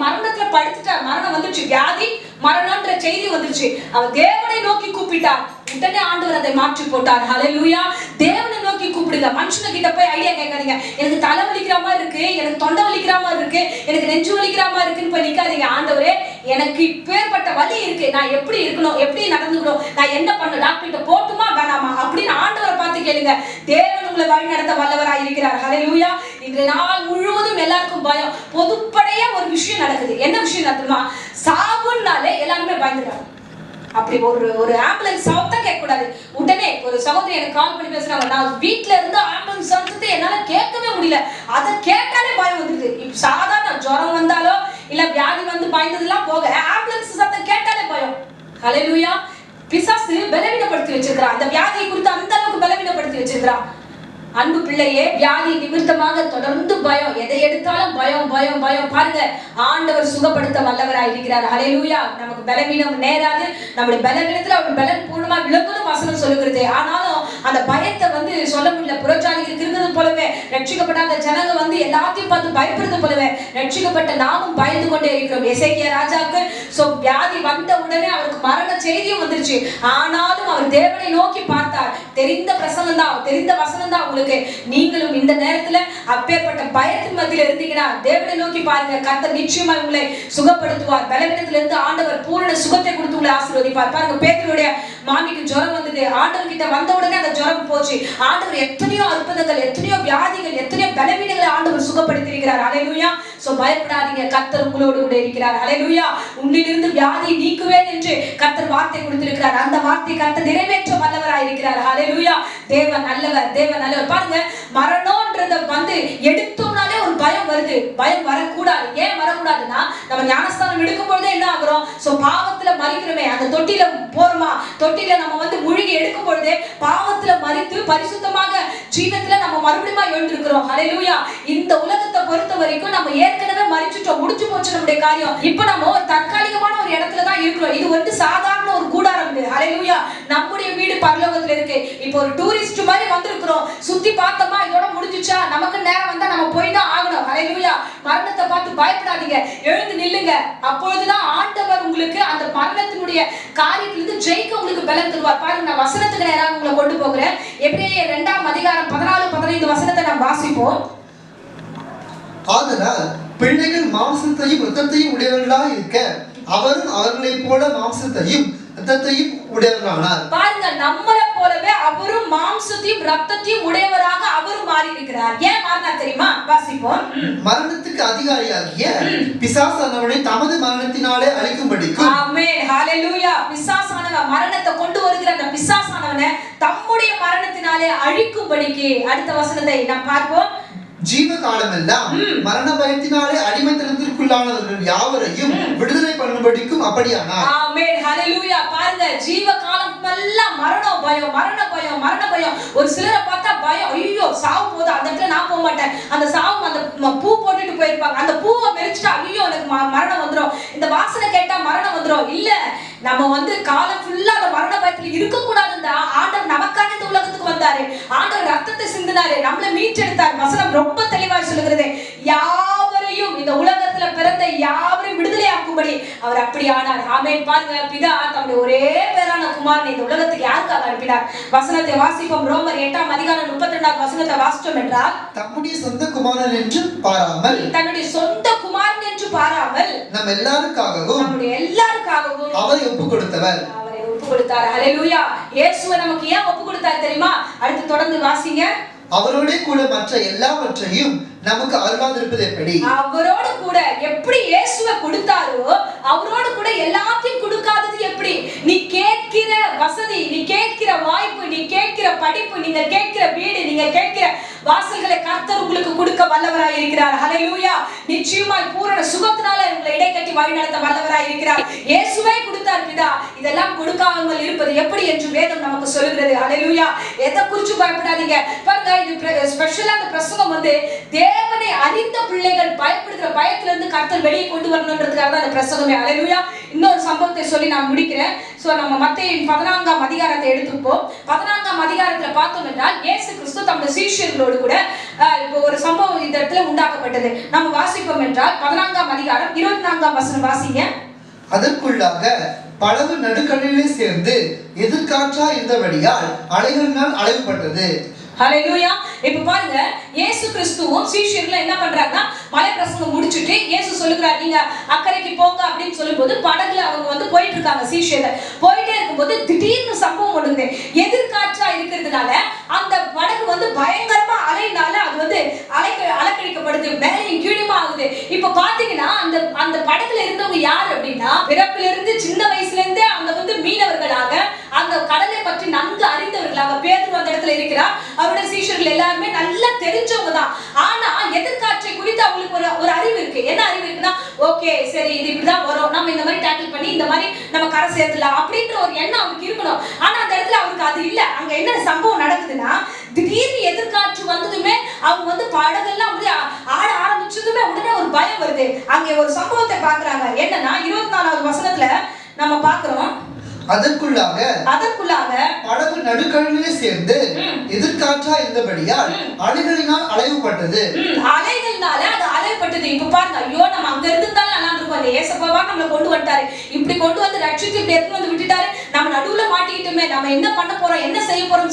மரணத்துல படுத்துட்டார், மரணம் வந்துச்சு, வியாதி மரணம்ன்ற செய்தி வந்துருச்சு. அவர் தேவனை நோக்கி கூப்பிட்டார், உடனே ஆண்டவர் அதை மாற்றி போட்டார். ஹல்லேலூயா. தேவனை நோக்கி கூப்பிடுங்க. மனுஷன கிட்ட போய் ஐடியா கேட்காதீங்க. எனக்கு தலை வலிக்கிற மாதிரி இருக்கு, எனக்கு தொண்டை வலிக்கிற மாதிரி இருக்கு, எனக்கு நெஞ்சு வலிக்கிற மாதிரி இருக்குன்னு போய் நிக்காதீங்க. ஆண்டவரே, எனக்கு இப்பேற்பட்ட வலி இருக்கு, நான் எப்படி இருக்கணும், எப்படி நடந்துக்கணும், நான் என்ன பண்ண, டாக்டர் கிட்ட போட்டுமா வேணாமா அப்படின்னு ஆண்டவரை பார்த்து கேளுங்க. தேவன் உங்களை வழி நடத்த வல்லவராய் இருக்கிறார். ஹல்லேலூயா. இந்த நாள் முழுவதும் எல்லாருக்கும் பயம். பொதுப்படையா ஒரு விஷயம் நடக்குது. என்ன விஷயம் நடக்குமா? சாவுன்னாலே எல்லாருமே பயந்துறாங்க. அப்படி ஒரு ஆம்புலன்ஸ் சவுண்டா கேட்க கூடாது. உடனே ஒரு சகோதரி எனக்கு கால் பண்ணி பேசுறாங்க, நான் வீட்ல இருந்து ஆம்புலன்ஸ் சவுண்டத்தை என்னால கேட்கவே முடியல, அதை கேட்டாலே பயம் வந்துருது. இப்ப சாதாரண ஜுரம் வந்தாலோ இல்ல வியாதி வந்து பயந்ததெல்லாம் போக, ஆம்புலன்ஸ் சத்தம் கேட்டாலே பயம். ஹல்லேலூயா. பிசாசு பலவீனப்படுத்தி வச்சிருக்கிறான். அந்த வியாதியை குறித்து அந்த அளவுக்கு பலவீனப்படுத்தி வச்சிருக்கிறான். அன்பு பிள்ளையே, வியாதி நிமித்தமாக தொடர்ந்து பயம், எதை எடுத்தாலும் பயம் பயம் பயம். பாருங்க, ஆண்டவர் சுகப்படுத்த வல்லவராய் இருக்கிறார். ஹல்லேலூயா. நமக்கு பலவீனம் நேராது, நம்முடைய பலவீனத்துல அவர் பலன் பூர்ணமா விளங்குன்னு வசனம் சொல்லுகிறது. ஆனாலும் அந்த பயத்தை சொல்ல முடியல. புறஜாதிகளுக்கு இருந்தது போலவே, ரட்சிக்கப்படாத ஜனங்க எல்லாத்தையும் பார்த்து பயப்படுறது போலவே ரட்சிக்கப்பட்ட நாமும் பயந்து கொண்டே இருக்கிறோம். எசேக்கியா ராஜாவுக்கு வியாதி வந்த உடனே அவருக்கு மரண செய்தியும் வந்துருச்சு. ஆனாலும் அவர் தேவனை நோக்கி பார்த்தார். தெரிந்த பிரசங்கம் தான், தெரிந்த வசனம் தான் உங்களுக்கு. நீங்களும் இந்த நேரத்துல அப்பேற்பட்ட பயத்தின் மத்தியில இருந்தீங்கன்னா தேவனை நோக்கி பாருங்க. கர்த்தர் நிச்சயமா உங்களை சுகப்படுத்துவார். பலவீனத்துல இருந்து ஆண்டவர் பூரண சுகத்தை கொடுத்து உங்களை ஆசீர்வதிப்பார். பாருங்க, பேதுருடைய மாமிக்கு ஜுரம் வந்தது. ஆண்டவர் கிட்ட வந்த உடனே அந்த ஜுரம் போச்சு. ஆண்டவர் எத்தனையோ அற்புதங்கள், எத்தனையோ வியாதிகள், எத்தனையோ பலவீனங்களை ஆண்டவர் சுகப்படுத்தி இருக்கிறார். ஹல்லேலூயா. சோ பயப்படாதீங்க, கர்த்தர் உங்களோடு கூட இருக்கிறார். ஹல்லேலூயா. உன்னிலிருந்து வியாதியை நீக்குவேன் என்று கர்த்தர் வார்த்தை கொடுத்திருக்கிறார். அந்த வார்த்தை கர்த்தர் நிறைவேற்ற வல்லவராய் இருக்கிறார். ஹல்லேலூயா. தேவன் நல்லவர், தேவன் நல்லவர். பாருங்க, மரணம்ன்றத எடுத்தோம்னாலே ஒரு பயம் வருது. பயம் வரக்கூடாது. ஏன் வரக்கூடாதுன்னா, நம்ம ஞானஸ்தானம் எடுக்கும் பொழுதே என்ன ஆகுறோம்? பாவத்துல மறிக்கிறோமே, அந்த தொட்டில போறோமா, தொட்டில நம்ம முழுகி எடுக்கும் பொழுதே பாவத்துல மறித்து பரிசுத்தமாக ஜீவத்துல நம்ம மறுபடியும் எழுந்திருக்கிறோம். ஹல்லேலூயா. இந்த உலகத்தை பொறுத்த வரைக்கும் நம்ம ஏற்கனவே மறிச்சுட்டோம், முடிச்சு போச்சு நம்முடைய காரியம். இப்ப நம்ம ஒரு தற்காலிகமான ஒரு இடத்துல தான் இருக்கிறோம். இது வந்து சாதாரண ஒரு கூடாரம் இல்லை. ஹல்லேலூயா. நம்முடைய வீடு பரலோகத்துல இருக்கு. இப்போ ஒரு டூரிஸ்ட் மாதிரி வந்திருக்கிறோம், சுத்தி பார்த்தோமா இதோட முடிஞ்சுச்சா, நமக்கு நேரம் வந்தா நம்ம போய் தான் ஆகணும். ஹல்லேலூயா. மரணத்தை பார்த்து பயப்படாதீங்க, எழுந்து நில்லுங்க. அப்பொழுதுதான் ஆண்டவர் உங்களுக்கு அந்த மரணத்தினுடைய காரியத்திலிருந்து ஜெயிக்க உங்களுக்கு பலன் தருவார். பாருங்க, நான் வசனத்துக்கு நேராக உங்களை கொண்டு போகிறேன். எபிரேயர் 2ஆம் அதிகாரம் 14-15 வசனத்தை நாம் வாசிப்போம். ஆதலால் பிள்ளைகள் மாம்சத்தையும் இரத்தத்தையும் உடையவர்களாக இருக்க அவரும் அவர்களைப் போல மாம்சத்தையும் இரத்தத்தையும் உடையவரானார். பாருங்க, நம்மளை போலவே அவரும் மாம்சத்தையும் இரத்தத்தையும் உடையவராக அவரும் மாறி இருக்கிறார். ஏன் மாறினார் தெரியுமா? வாசிப்போம். மரணத்துக்கு அதிகாரியாகிய பிசாசானவனை தமது மரணத்தினாலே அழிக்கும்படிக்கும். ஆமென். ஹல்லேலூயா. பிசாசானவன், மரணத்தை கொண்டு வருகிற அந்த பிசாசானவனை தம்முடைய மரணத்தினாலே அழிக்கும்படிக்கு. அடுத்த வசனத்தை நாம் பார்ப்போம். ஜீவ காலமெல்லாம் மரண பயத்தினாலே அடிமைத்தனத்திற்குள்ளானவர்கள் யாவரையும் விடுதலை பண்ணும்படிக்கும் அப்படியானார். ஆமென். ஹல்லேலூயா. பாருங்க, ஜீவ காலம் எல்லாம் மரண பயம், மரண பயம், மரண பயம். ஒரு சிலரை பார்த்தா பயம், ஐயோ சாவு போகுது, அந்த இடத்துல நான் போக மாட்டேன். அந்த சாவு, அந்த பூ போட்டுட்டு போயிருப்பாங்க, அந்த பூவை மெரிச்சிட்டா ஐயோ எனக்கு மரணம் வந்துடும், இந்த வாசனை கேட்டா மரணம் வந்துடும். இல்ல, நம்ம வந்து காலம் ஃபுல்லா அந்த மரண பயத்துல இருக்க கூடாதுன்னு ஆண்டவர் நமக்காக இந்த உலகத்துக்கு வந்தாரு. ஆண்டவர் ரத்தத்தை சிந்தினாரு, நம்மளை மீட்டெடுத்தார். வசனம் ரொம்ப தெளிவா சொல்லுகிறது, யாவரையும், இந்த உலகத்துல பிறந்த யாவரையும் விடுதலை ஆக்கும்படி அவர் அப்படி ஆனார். ஆமென். பாருங்க, பிதா தம்முடைய ஒரே பேரான குமாரனை இந்த உலகத்துக்கு யாருக்காக அனுப்பினார்? வசனத்தை வாசிப்போம். ரோமர் 8ஆம் அதிகாரம் 32வது வசனத்தை வாசித்தோம் என்றால், தம்முடைய சொந்த குமாரன் என்று பாராமல், தன்னுடைய சொந்த குமாரன் என்று பாராமல், நம்ம எல்லாருக்காகவும், நம்முடைய எல்லாருக்காகவும் அவரை ஒப்பு கொடுத்தவர். அவரை ஒப்பு கொடுத்தார். ஹல்லேலூயா. இயேசுவை நமக்கு ஏன் ஒப்பு கொடுத்தார் தெரியுமா? அடுத்து தொடர்ந்து வாசிங்க. அவரோட கூட மற்ற எல்லாவற்றையும் நமக்கு அருளாதிருப்பது எப்படி? அவரோடு கூட எப்படி இயேசுவை கொடுத்தாரோ அவரோடு கூட எல்லாத்தையும் கொடுக்காதது எப்படி? நீ கேட்கிற வசதி, நீ கேட்கிற வாய்ப்பு, நீ கேட்கிற படிப்பு, நீங்க கேட்கிற வீடு, நீங்க கேட்கிற வாசல்களை கர்த்தர் உங்களுக்கு கொடுக்க வல்லவராய் இருக்கிறார். ஹல்லேலூயா. நிச்சயமாய் பூரண சுகத்தினால உங்களை இடைக்கட்டி வழிநடத்த வல்லவராய் இருக்கிறார். இயேசுவே கொடுத்தார் பிதா. இதெல்லாம் கொடுக்காமல் இருப்பது எப்படி என்று வேதம் நமக்கு சொல்லுகிறது. ஹல்லேலூயா. எதை குறித்து பயப்படாதீங்க. பாருங்க, இது ஸ்பெஷலா அந்த பிரசங்கம் வந்து தேவனை அறிந்த பிள்ளைகள் பயப்படுகிற பயத்துல இருந்து கர்த்தர் வெளியே கொண்டு வரணும்ன்றதுக்காக தான் அந்த பிரசங்கமே. ஹல்லேலூயா. இன்னொரு சம்பவத்தை சொல்லி நான் முடிக்கிறேன். சோ நம்ம மத்தேயு 14ஆம் அதிகாரத்தை எடுத்துப்போம். 14ஆம் அதிகாரத்துல பார்த்தோம் என்றால் இயேசு கிறிஸ்து தம்முடைய சீஷர்களோடு கூட இப்போ ஒரு சம்பவம் இந்த இடத்துல உண்டாக்கப்பட்டது. நம்ம வாசிப்போம் என்றால் 14ஆம் அதிகாரம் 24ஆம் வசனம் வாசிங்க. அதற்குள்ளாக படகு நடுக்கடலிலே சேர்ந்து எதிர்காற்றா இருந்தபடியால் அலைகளினால் அலைவுபட்டது. ஹல்லேலூயா. இப்ப பாருங்க, இயேசு கிறிஸ்துவும் சீஷர்களும் என்ன பண்றாங்கன்னா, மலை பிரசங்கம் முடிச்சிட்டு இயேசு சொல்லுகிறார், நீங்க அக்கறைக்கு போங்க அப்படின்னு சொல்லும்போது படகுல அவங்க வந்து போயிட்டு இருக்காங்க. சீஷர்கள் போயிட்டே இருக்கும்போது திடீர்னு சம்பவம் ஒண்ணுது. எதிர்காற்றா இருக்கிறதுனால அந்த படகு வந்து பயங்கரமா அலையினால அது வந்து அலக்கழிக்கப்படுது, மேலையும் கீழுமா ஆகுது. இப்ப பாத்தீங்கன்னா அந்த படகுல இருந்தவங்க யார் அப்படின்னா, பிறப்பில இருந்து சின்ன வயசுல இருந்தே அவங்க வந்து மீனவர்களாக, அந்த கடலை பற்றி நன்கு அறிந்தவர்களாக. பேதுரு அந்த இடத்துல இருக்கிறார், அவருடைய சீஷர்கள் எல்லாருமே நல்லா தெரிஞ்சவங்க தான். ஆனா எதிர்காற்றை குறித்து அவங்களுக்கு ஒரு அறிவு இருக்கு. என்ன அறிவு இருக்குன்னா, ஓகே சரி இது இப்படிதான் வரும், நம்ம இந்த மாதிரி டேக்கிள் பண்ணி இந்த மாதிரி நம்ம கரை சேர்த்துலாம் அப்படின்ற ஒரு எண்ணம் அவருக்கு இருக்கணும். ஆனா அந்த இடத்துல அவருக்கு அது இல்ல. அங்க என்ன சம்பவம் நடக்குதுன்னா, திடீர்னு எதிர்காற்று வந்ததுமே அவங்க வந்து படகெல்லாம் அப்படியே ஆட ஆரம்பிச்சதுமே உடனே ஒரு பயம் வருது. அங்க ஒரு சம்பவத்தை பாக்குறாங்க. என்னன்னா 24வது வசனத்துல நம்ம பாக்குறோம், அதற்குள்ளாக படகு நடுக்கடலிலே சேர்ந்து எதிர்காற்றா இருந்தபடியால் அலைகளினால் அலைவுபட்டது. அலைகள்னால அது அலைவுபட்டது. இப்ப பாருங்க, ஐயோ நம்ம அங்க இருந்தாலும் நல்லா இருக்கும், அந்த ஏசப்பாவா நம்மளை கொண்டு வந்துட்டாரு, இப்படி கொண்டு வந்து ரட்சித்து இப்படி எடுத்து வந்து விட்டுட்டாரு, நம்ம நடுவுல மாட்டிக்கிட்டுமே நம்ம என்ன பண்ண போறோம், என்ன செய்ய போறோம்?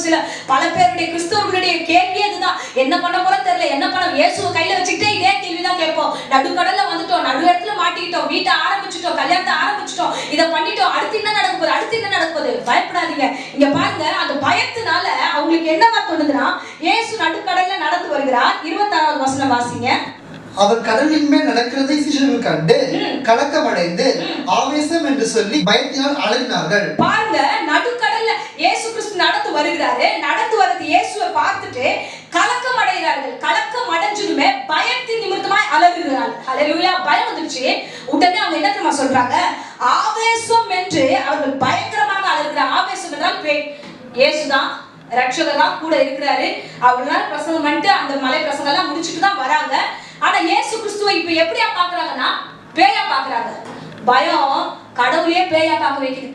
பல பேருடைய கிறிஸ்தவர்களுடைய கேள்வி அதுதான். என்ன பண்ண போறோம் தெரியல, என்ன பண்ண, இயேசுவை கையில வச்சுக்கிட்டே இதே கேள்விதான் கேட்போம். நடுக்கடல்ல வந்துட்டோம், நடு இடத்துல மாட்டிக்கிட்டோம், வீட்டை ஆரம்பிச்சுட்டோம், கல்யாணத்தை ஆரம்பிச்சுட்டோம், இதை பண்ணிட்டோம், அடுத்து என்ன நடக்க போகுது, அடுத்து என்ன நடக்குது? பயப்படாதீங்க. இங்க பாருங்க, அந்த பயத்தினால அவங்களுக்கு என்னவா தோணுதுன்னா, இயேசு நடுக்கடல்ல நடந்து வருகிறார். 26வது வசனம் வாசிங்க. அவர் கடலின் மேல் நடக்கிறதை சீஷர்கள் கண்டு கலக்கமடைந்து ஆவேசம் என்று சொல்லி பயத்தினால் அலறினார்கள். பாருங்க, நடுக்கடல்ல இயேசு கிறிஸ்து நடந்து வருகிறாரு. நடந்து வரது இயேசுவை பார்த்துட்டு கலக்கம் அடைகிறார்கள். கலக்கம் அடைஞ்சதுமே பயத்தின் நிமித்தமாய் அலறுகிறார்கள். ஹல்லேலூயா. பயம் வந்துருச்சு. உடனே அவங்க என்ன தெரியுமா சொல்றாங்க? ஆவேசம் என்று அவர்கள் பயங்கரமாக அலறுகிறார். ஆவேசம் என்றால் பேய். இயேசுதான் ரட்சகர் தான் கூட இருக்கிறாரு. அவங்களால பிரசங்கம் பண்ணிட்டு அந்த மலை பிரசங்கம் எல்லாம் முடிச்சுட்டு தான் வராங்க. ஆனா இயேசு கிறிஸ்துவை இப்ப எப்படியா பாக்குறாங்கன்னா, பேயா பாக்குறாங்க. பயம் கடவுளையே பேயா பார்க்க வைக்குது.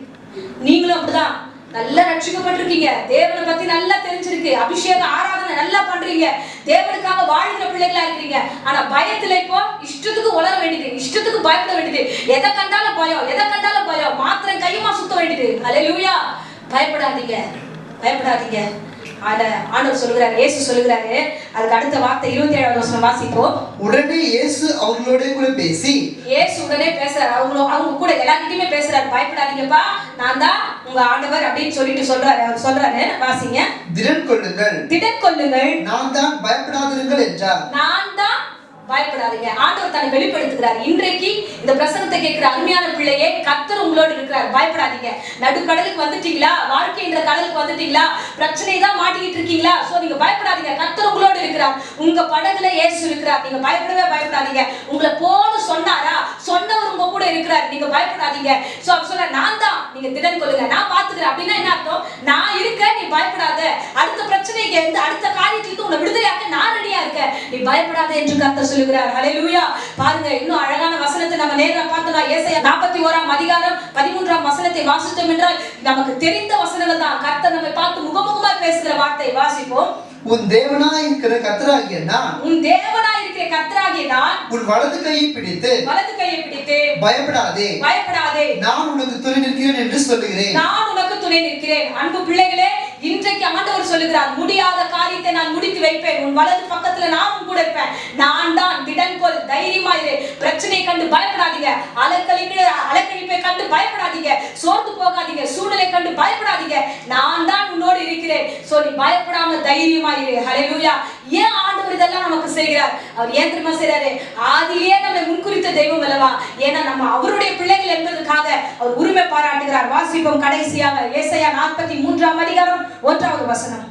நீங்களும் அப்படிதான் நல்லா ரட்சிக்கப்பட்டிருக்கீங்க, தேவனை பத்தி நல்லா தெரிஞ்சிருக்கு, அபிஷேக ஆராதனை நல்லா பண்றீங்க, தேவனுக்காக வாழ்கிற பிள்ளைகளா இருக்கிறீங்க. ஆனா பயத்துல இப்போ இஷ்டத்துக்கு உளர வேண்டியது, இஷ்டத்துக்கு பயப்பட வேண்டியது, எதை கண்டாலும் பயம், எதை கண்டாலும் பயம், மாத்திரம் கையுமா சுத்த வேண்டியது. ஹல்லேலூயா. பயப்படாதீங்க, பயப்படாதீங்க. ஆண்டவர் சொல்லுகிறாரு, இயேசு சொல்லுகிறாரு. அதுக்கு அடுத்த வார்த்தை 27வது வசனம் வாசிப்போம். உடனே இயேசு அவங்களோட கூட பேசி, இயேசு உடனே பேசுறாரு, அவங்க கூட எல்லார்கிட்டயுமே பேசுறாரு. பயப்படாதீங்கப்பா, நான் தான் உங்க ஆண்டவர் அப்படின்னு சொல்லிட்டு சொல்றாரு. அவர் சொல்றாரு, வாசிங்க. திடன் கொள்ளுங்கள், திடன் கொள்ளுங்கள், நான் தான், பயப்படாதிருங்கள் என்றார். நான் தான், பயப்படாதீங்க. ஆண்டவர் தன்னை வெளிப்படுத்துகிறார். இன்றைக்கு இந்த பிரசங்கத்தை கேட்கிற அருமையான பிள்ளையே, கர்த்தர் உங்களோடு இருக்கிறார். பயப்படாதீங்க. நடுக்கடலுக்கு வந்துட்டீங்களா, வாழ்க்கை என்ற கடலுக்கு வந்துட்டீங்களா, பிரச்சனை தான் மாட்டிக்கிட்டு இருக்கீங்களா, சோ நீங்க பயப்படாதீங்க. கர்த்தர் உங்களோடு இருக்கிறார். உங்க படகுல இயேசு இருக்கிறார். நீங்க பயப்படவே பயப்படாதீங்க. உங்களை போல சொன்னாரா, சொன்னவர் உங்க கூட இருக்கிறார். நீங்க பயப்படாதீங்க. சோ அவர் சொல்ற, நான் தான், நீங்க திடன் கொள்ளுங்க, நான் பாத்துக்கிறேன். அப்படின்னா என்ன அர்த்தம்? நான் இருக்கேன், நீ பயப்படாத. அடுத்த பிரச்சனைக்கு இருந்து, அடுத்த காரியத்திலிருந்து உன்னை விடுதலையாக்க நான் ரெடியா இருக்கேன், நீ பயப்படாத என்று கர்த்தர் சொல்லுகிறார். ஹல்லேலூயா. பாருங்க, இன்னும் அழகான வசனத்தை நம்ம நேரா பார்த்தோம்னா, ஏசாயா 41ஆம் அதிகாரம் 13ஆம் வசனத்தை வாசித்தோம் என்றால் நமக்கு தெரிந்த வசனங்கள் தான். கர்த்தர் நம்மை பார்த்து முகமுகமா பேசுகிற வார்த்தை வாசிப்போம். உன் தேவனாய் இருக்கிற கர்த்தராகிய நான், உன் தேவனாய் இருக்கிற கர்த்தராகிய நான் உன் வலது கையை பிடித்து, பயப்படாதே, பயப்படாதே, நான் உனக்கு துணை நிற்கிறேன் என்று சொல்லுகிறேன். நான் உனக்கு துணை நிற்கிறேன். அன்பு பிள்ளைகளே, இன்றைக்கு ஆண்டவர் சொல்லுகிறார், முடியாத காரியத்தை நான் முடித்து வைப்பேன், உன் வலது பக்கத்துல நான் கூட இருப்பேன், நான் தான், திடன் கொள், தைரியமா இரு, பிரச்சனை கண்டு பயப்படாதீங்க, அலக்கழிப்பை கண்டு பயப்படாதீங்க, சோர்ந்து போகாதீங்க, சூழ்நிலை கண்டு பயப்படாதீங்க, நான் தான் உன்னோடு இருக்கிறேன். சோ நீ பயப்படாம தைரியமா இரு. ஹல்லேலூயா. ஏன் ஆண்டவர் இதெல்லாம் நமக்கு செய்கிறார்? அவர் ஏன் தெரியுமா செய்றாரு? ஆதியிலே நம்மை முன்குறித்த தெய்வம் அல்லவா? ஏன்னா நம்ம அவருடைய பிள்ளைகள் என்பதற்காக அவர் உரிமை பாராட்டுகிறார். வாசிப்போம் கடைசியாக ஏசாயா 43ஆம் அதிகாரம் 1வது வசனம்.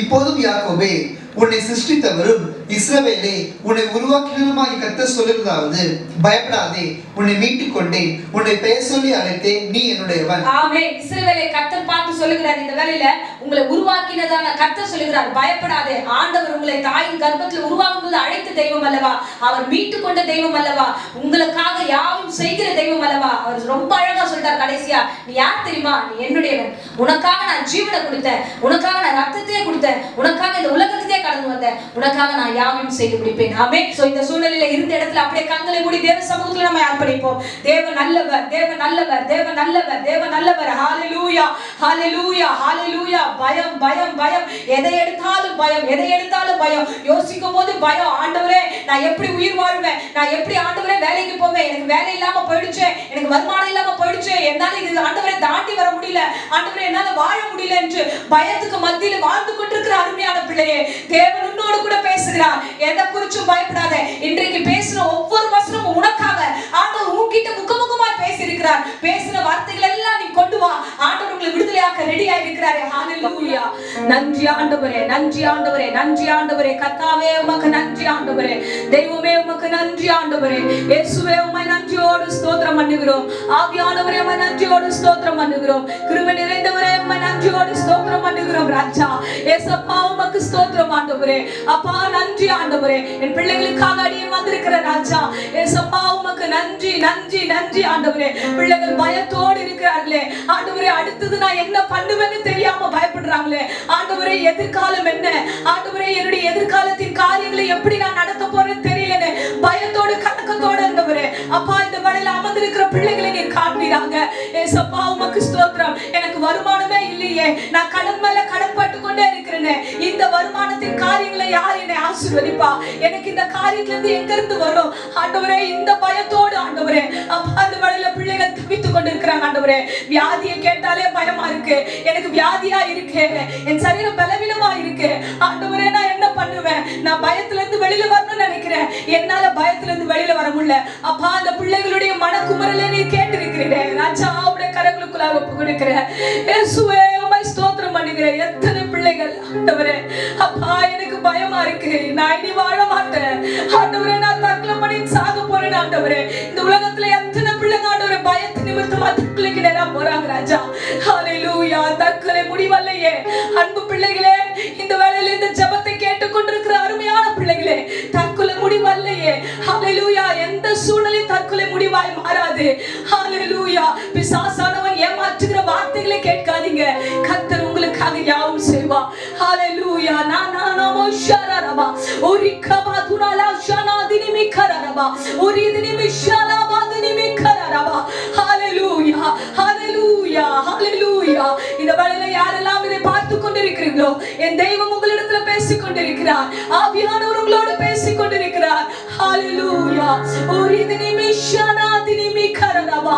இப்போதும் யாக்கோபே, உன்னை சிருஷ்டித்தவரும் இஸ்ரவேலே, உன்னை உருவாக்கினருமாகிய கர்த்தர் சொல்லுவதாவது, பயப்படாதே, உன்னை மீட்டுக் கொண்டேன், உன்னை பெயர் சொல்லி அழைத்தேன், நீ என்னுடையவன். ஆமென். இஸ்ரவேலை கர்த்தர் பார்த்து சொல்லுகிறார், இந்த வேளையில உங்களை உருவாக்கினதான கர்த்தர் சொல்லுகிறார், பயப்படாதே. ஆண்டவர் உங்களை தாயின் கர்ப்பத்தில் உருவாக்கும் போது அழைத்த தெய்வம் அல்லவா, அவர் மீட்டுக் கொண்ட தெய்வம் அல்லவா, உங்களுக்காக யாவும் செய்கிற தெய்வம் அல்லவா. அவர் ரொம்ப அழகா சொல்றார் கடைசியா, நீ யார் தெரியுமா? நீ என்னுடையவன், உனக்காக நான் ஜீவனை கொடுத்தேன், உனக்காக நான் ரத்தத்தையே கொடுத்தேன், உனக்காக இந்த உலகத்தையே கடந்து வந்தேன், உனக்காக நான் யாவையும் செய்து முடிப்பேன். ஆமென். சோ இந்த சூழ்நிலையில இருந்த இடத்துல அப்படியே கண்களை மூடி தேவ சமூகத்துல நம்ம அர்ப்பணிப்போம். தேவன் நல்லவர், தேவன் நல்லவர், தேவன் நல்லவர், தேவன் நல்லவர். ஹல்லேலூயா, ஹல்லேலூயா, ஹல்லேலூயா. பயம், பயம், பயம், எதை எடுத்தாலும் பயம், எதை எடுத்தாலும் பயம், யோசிக்கும் போது பயம். ஆண்டவரே, நான் எப்படி உயிர் வாழ்வேன், நான் எப்படி ஆண்டவரே வேலைக்கு போவேன், எனக்கு வேலை இல்லாம போயிடுச்சு, எனக்கு வருமானம் இல்லாம போயிடுச்சு, என்னால இது ஆண்டவரே தாண்டி வர முடியல, ஆண்டவரே என்னால வாழ முடியல என்று பயத்துக்கு மத்தியில வாழ்ந்து கொண்டிருக்கிற அருமையான பிள்ளையே, தேவன் உன்னோடு கூட பேசுகிறார். எதை குறிச்சும் பயப்படாத. இன்றைக்கு பேசுற ஒவ்வொரு வசனமும் உனக்காக ஆண்டவர் உன்கிட்ட முகமுகமாய் பேசியிருக்கிறார். பேசுற வார்த்தைகள் எல்லாம் நீ கொண்டு வா, ஆண்டவர் உங்களை விடுதலையாக்க ரெடியா இருக்கிறார். ஹல்லேலூயா. நன்றி ஆண்டவரே, நன்றி ஆண்டவரே, நன்றி ஆண்டவரே. கர்த்தாவே உமக்கு நன்றி ஆண்டவரே, தெய்வமே உமக்கு நன்றி ஆண்டவரே, இயேசுவே உம்மை நன்றியோடு ஸ்தோத்திரம் பண்ணுகிறோம், ஆவியானவரே உம்மை நன்றியோடு ஸ்தோத்திரம் பண்ணுகிறோம், கிருபை நிறைந்தவரே உம்மை நன்றியோடு ஸ்தோத்திரம் பண்ணுகிறோம். ராஜா இயேசப்பா உமக்கு ஸ்தோத்திரம் ஆண்டவரே. அப்பா நன்றி ஆண்டவரே, என் பிள்ளைகளுக்காக அடியே வந்திருக்கிற ராஜா இயேசப்பா உமக்கு நன்றி, நன்றி, நன்றி ஆண்டவரே. பிள்ளைகள் பயத்தோடு இருக்கிறார்களே ஆண்டவரே, அடுத்தது நான் என்ன பண்ணுவேன்னு தெரியாம பயப்படுறாங்களே ஆண்டவரே, எதிர்காலம் என்ன ஆண்டவரே, என்னுடைய எதிர்காலத்தின் காரியங்களை எப்படி நான் நடத்த போறேன்னு தெரியலன்னு பயத்தோடு கலக்கத்தோடு இருந்தவரே, அப்பா இந்த வேளையில அமர்ந்திருக்கிற பிள்ளைகளை நீர் காண்பீராங்க. ஏசப்பா உமக்கு ஸ்தோத்திரம். எனக்கு வருமானமே இல்லையே, நான் கடன் மேல கடன் பட்டு கொண்டே இருக்கிறேன், இந்த வருமானத்தின் காரியங்களை யார் என்னை ஆசீர்வதிப்பா, எனக்கு இந்த காரியத்துல இருந்து எங்க இருந்து வரும் ஆண்டவரே, இந்த பயத்தோடு ஆண்டவரே, அப்பா அந்த வேளையில பிள்ளைகள் தவித்துக் கொண்டிருக்கிறாங்க ஆண்டவரே. வியாதியை கேட்டாலே பயமா இருக்கு, எனக்கு வியாதியா இருக்கு, என் சரீரம் பலவீனமா இருக்கு ஆண்டவரே, நான் என்ன பண்ணுவேன், நான் பயத்துல இருந்து வெளியில வரணும்னு நினைக்கிறேன், என்னால பயத்துல இருந்து வெளியில வர முடியல. அப்பா அந்த பிள்ளைகளுடைய மனக்குமரலை நீ கேட்டிருக்கிறேன் ராஜா, அவருடைய கரங்களுக்குள்ளாக ஒப்பு கொடுக்கிறேன். இயேசுவே உம்மை ஸ்தோத்திரம் பண்ணுகிறேன். எத்தனை பிள்ளைகள் ஆண்டவரே, அப்பா எனக்கு பயமா இருக்கு, நான் இனி வாழ மாட்டேன் ஆண்டவரே, நான் தற்கொலை பண்ணி சாக போறேன் ஆண்டவரே. இந்த உலகத்துல எத்தனை பிள்ளைங்க ஆண்டவரே பயத்து நிமித்தமா தற்கொலைக்கு நேரா போறாங்க ராஜா. ஹல்லேலூயா. தற்கொலை முடிவல்லையே அன்பு பிள்ளைகளே, இந்த வேளையில இந்த ஜெபத்தை கேட்டுக்கொண்டிருக்கிற அருமையான பிள்ளைகளே, தற்கொலை முடிவல்லையே. ஹல்லேலூயா. எந்த சூழ்நிலையும் தற்கொலை முடிவாய் மாறாது. ஹல்லேலூயா. பிசாசானவன் ஏமாற்றுகிற வார்த்தைகளை கேட்காதீங்க. கர்த்தர் உங்களுக்காக யாவும் செய்வார். ஹalleluya. நானாமோ ஷரரபா ஒரிகபா துனாலா ஷனாதினி மிகரரபா ஒரிதினி மிஷாலாபா தினி மிகரரபா. ஹalleluya ஹalleluya ஹalleluya. இந்த வேளையில யாரெல்லாம் இதை பார்த்து கொண்டிருக்கிறீங்களோ, என் தெய்வம் உங்களிடத்துல பேசிக் கொண்டிருக்கிறார். ஆவியானவர் உங்களோடு பேசிக் கொண்டிருக்கிறார். ஹalleluya. ஒரிதினி மிஷானாதினி மிகரரபா.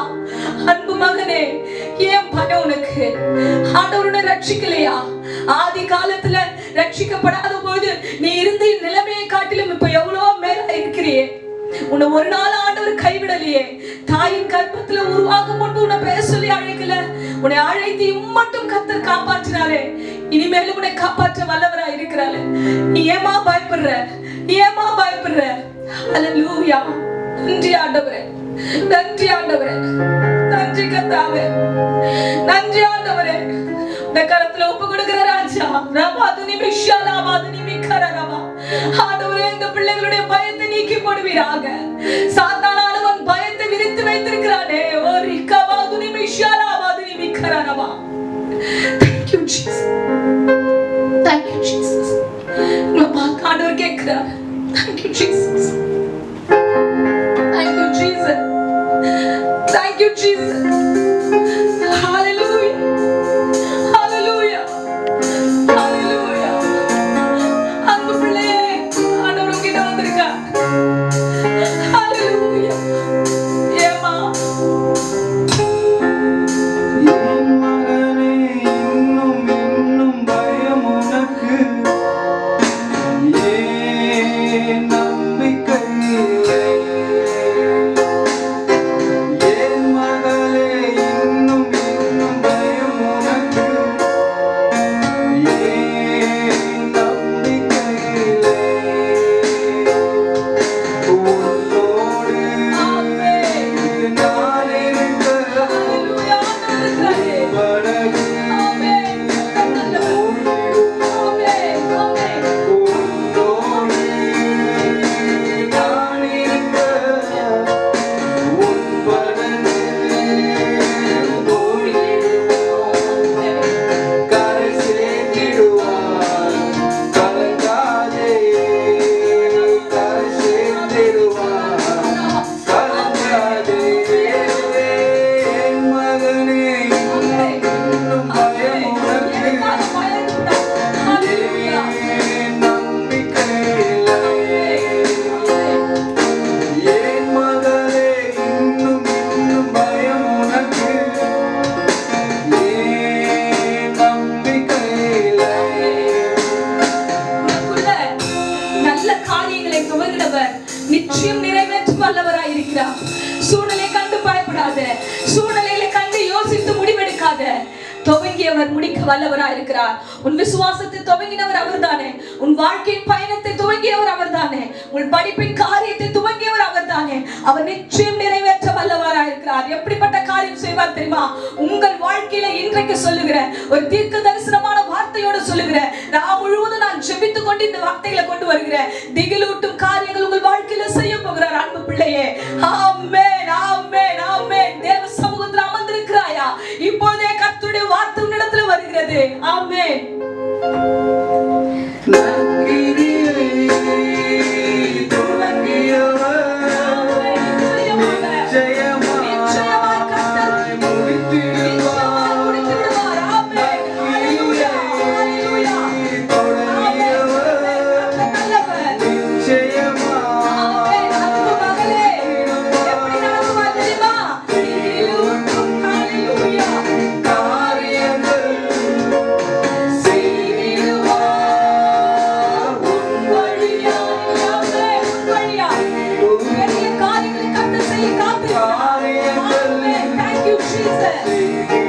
அன்பு மகனே, ஏன் பயம் உனக்கு? ஆண்டவர் உன்னை ரட்சிக்கலையா? ஆதி காலத்துல ரட்சிக்கப்படாத போது நீ இருந்த நிலைமையை காட்டிலும் இப்ப எவ்வளவு மேல இருக்கிறியே. உன்னை ஒரு நாள் ஆண்டவர் கைவிடலையே. தாயின் கர்ப்பத்துல உருவாகும் முன்பு உன்னை பேச சொல்லி அழைக்கல, உன்னை அழைத்து இம்மட்டும் கர்த்தர் காப்பாற்றினாரே. இனிமேலும் உன்னை காப்பாற்ற வல்லவரா இருக்கிறாரு. நீ ஏமா பயப்படுற? ஏமா பயப்படுற? ஹalleluya. நன்றி ஆண்டவரே, நன்றி ஆண்டவரே, நன்றி கர்த்தாவே, நன்றி ஆண்டவரே. உன்னை கரத்துல ஒப்பு கொடுக்கிற ராஜா. ரபாதுனி மிஷாலாபாதுனி மிகரரபா. ஆண்டவரே, இந்த பிள்ளைகளுடைய பயத்தை நீக்கி போடுவீராக. சாத்தானானவன் பயத்தை விரித்து வைத்திருக்கிறானே. ஒரிகபாதுனி மிஷாலாபாதுனி மிகரரபா. Thank you Jesus. Thank you Jesus. ஆண்டவர் கேட்கிறார். Thank you Jesus. Thank you Jesus. Thank you Jesus. Hallelujah. Hallelujah. Hallelujah. அன்பு பிள்ளையே, ஆண்டவர் உங்கிட்ட வந்திருக்கார். Hallelujah. ஏமா என் மகனே, இன்னும் இன்னும் பயம் உனக்கு, ஏன் நம்பிக்கை இல்லை? என் மகளே, இன்னும் இன்னும் பயம் உனக்கு, ஏன் நம்பிக்கை இல்லை? உன்னோடு நான் இருக்க Hallelujah. ஆண்டவரே. படகு ஆமென். ஓடிடும். ஆமென். ஆமென். உன்னோடு நான் இருக்க உன் படகு ஓடிடும். கரை சேர்த்திடுவார், கலங்காதே. கரை சேர்த்திடுவார், கலங்காதே. என் மகனே, இன்னும் பயம் உனக்கு, ஏன் நம்பிக்கை இல்லை? என் மகளே, இன்னும் இன்னும் பயம் உனக்கு, ஏன் நம்பிக்கை இல்லை? உனக்குள்ள நல்ல காரியங்களை துவங்கினவர் நிச்சயம் நிறைவேற்றும் வல்லவராய் இருக்கிறார். சூழ்நிலை கண்டு பயப்படாத, சூழ்நிலைகளை கண்டு யோசித்து முடிவெடுக்காத. துவங்கியவர் முடிக்க வல்லவராய் இருக்கிறார். உன் விசுவாசத்தை துவங்கினவர் அவர்தானே. உன் வாழ்க்கையின் பயணத்தை துவங்கியவர் அவர்தானே. உன் படிப்பின் காரியத்தை துவங்கியவர் அவர்தானே. அவர் நிச்சயம் நிறைவேற்ற வல்லவராய் இருக்கிறார். எப்படிப்பட்ட காரியம் செய்வார் தெரியுமா? உங்கள் வாழ்க்கையில இன்றைக்கு சொல்லுகிற ஒரு தீர்க்க தரிசனமான வார்த்தையோடு சொல்லுகிற, நான் முழுவதும் நான் ஜெபித்துக் கொண்டு இந்த வார்த்தைகளை கொண்டு வருகிறேன். திகிலூட்டும் காரியங்கள் உங்கள் வாழ்க்கையில செய்ய போகிறார். அன்பு பிள்ளையே, ஆமென், ஆமென், ஆமென். தேவ சமூகத்தில் அமர்ந்திருக்கிறாயா? இப்பொழுதே கர்த்தருடைய வார்த்தை உன்னிடத்துல வருகிறது. ஆமென். நற்கிரியை துவங்கியவர் நிச்சயமாய் முடித்திடுவார். நற்கிரியை தொடங்கியவர் நிச்சயமாய் காரியங்கள் செய்திடுவார். உன்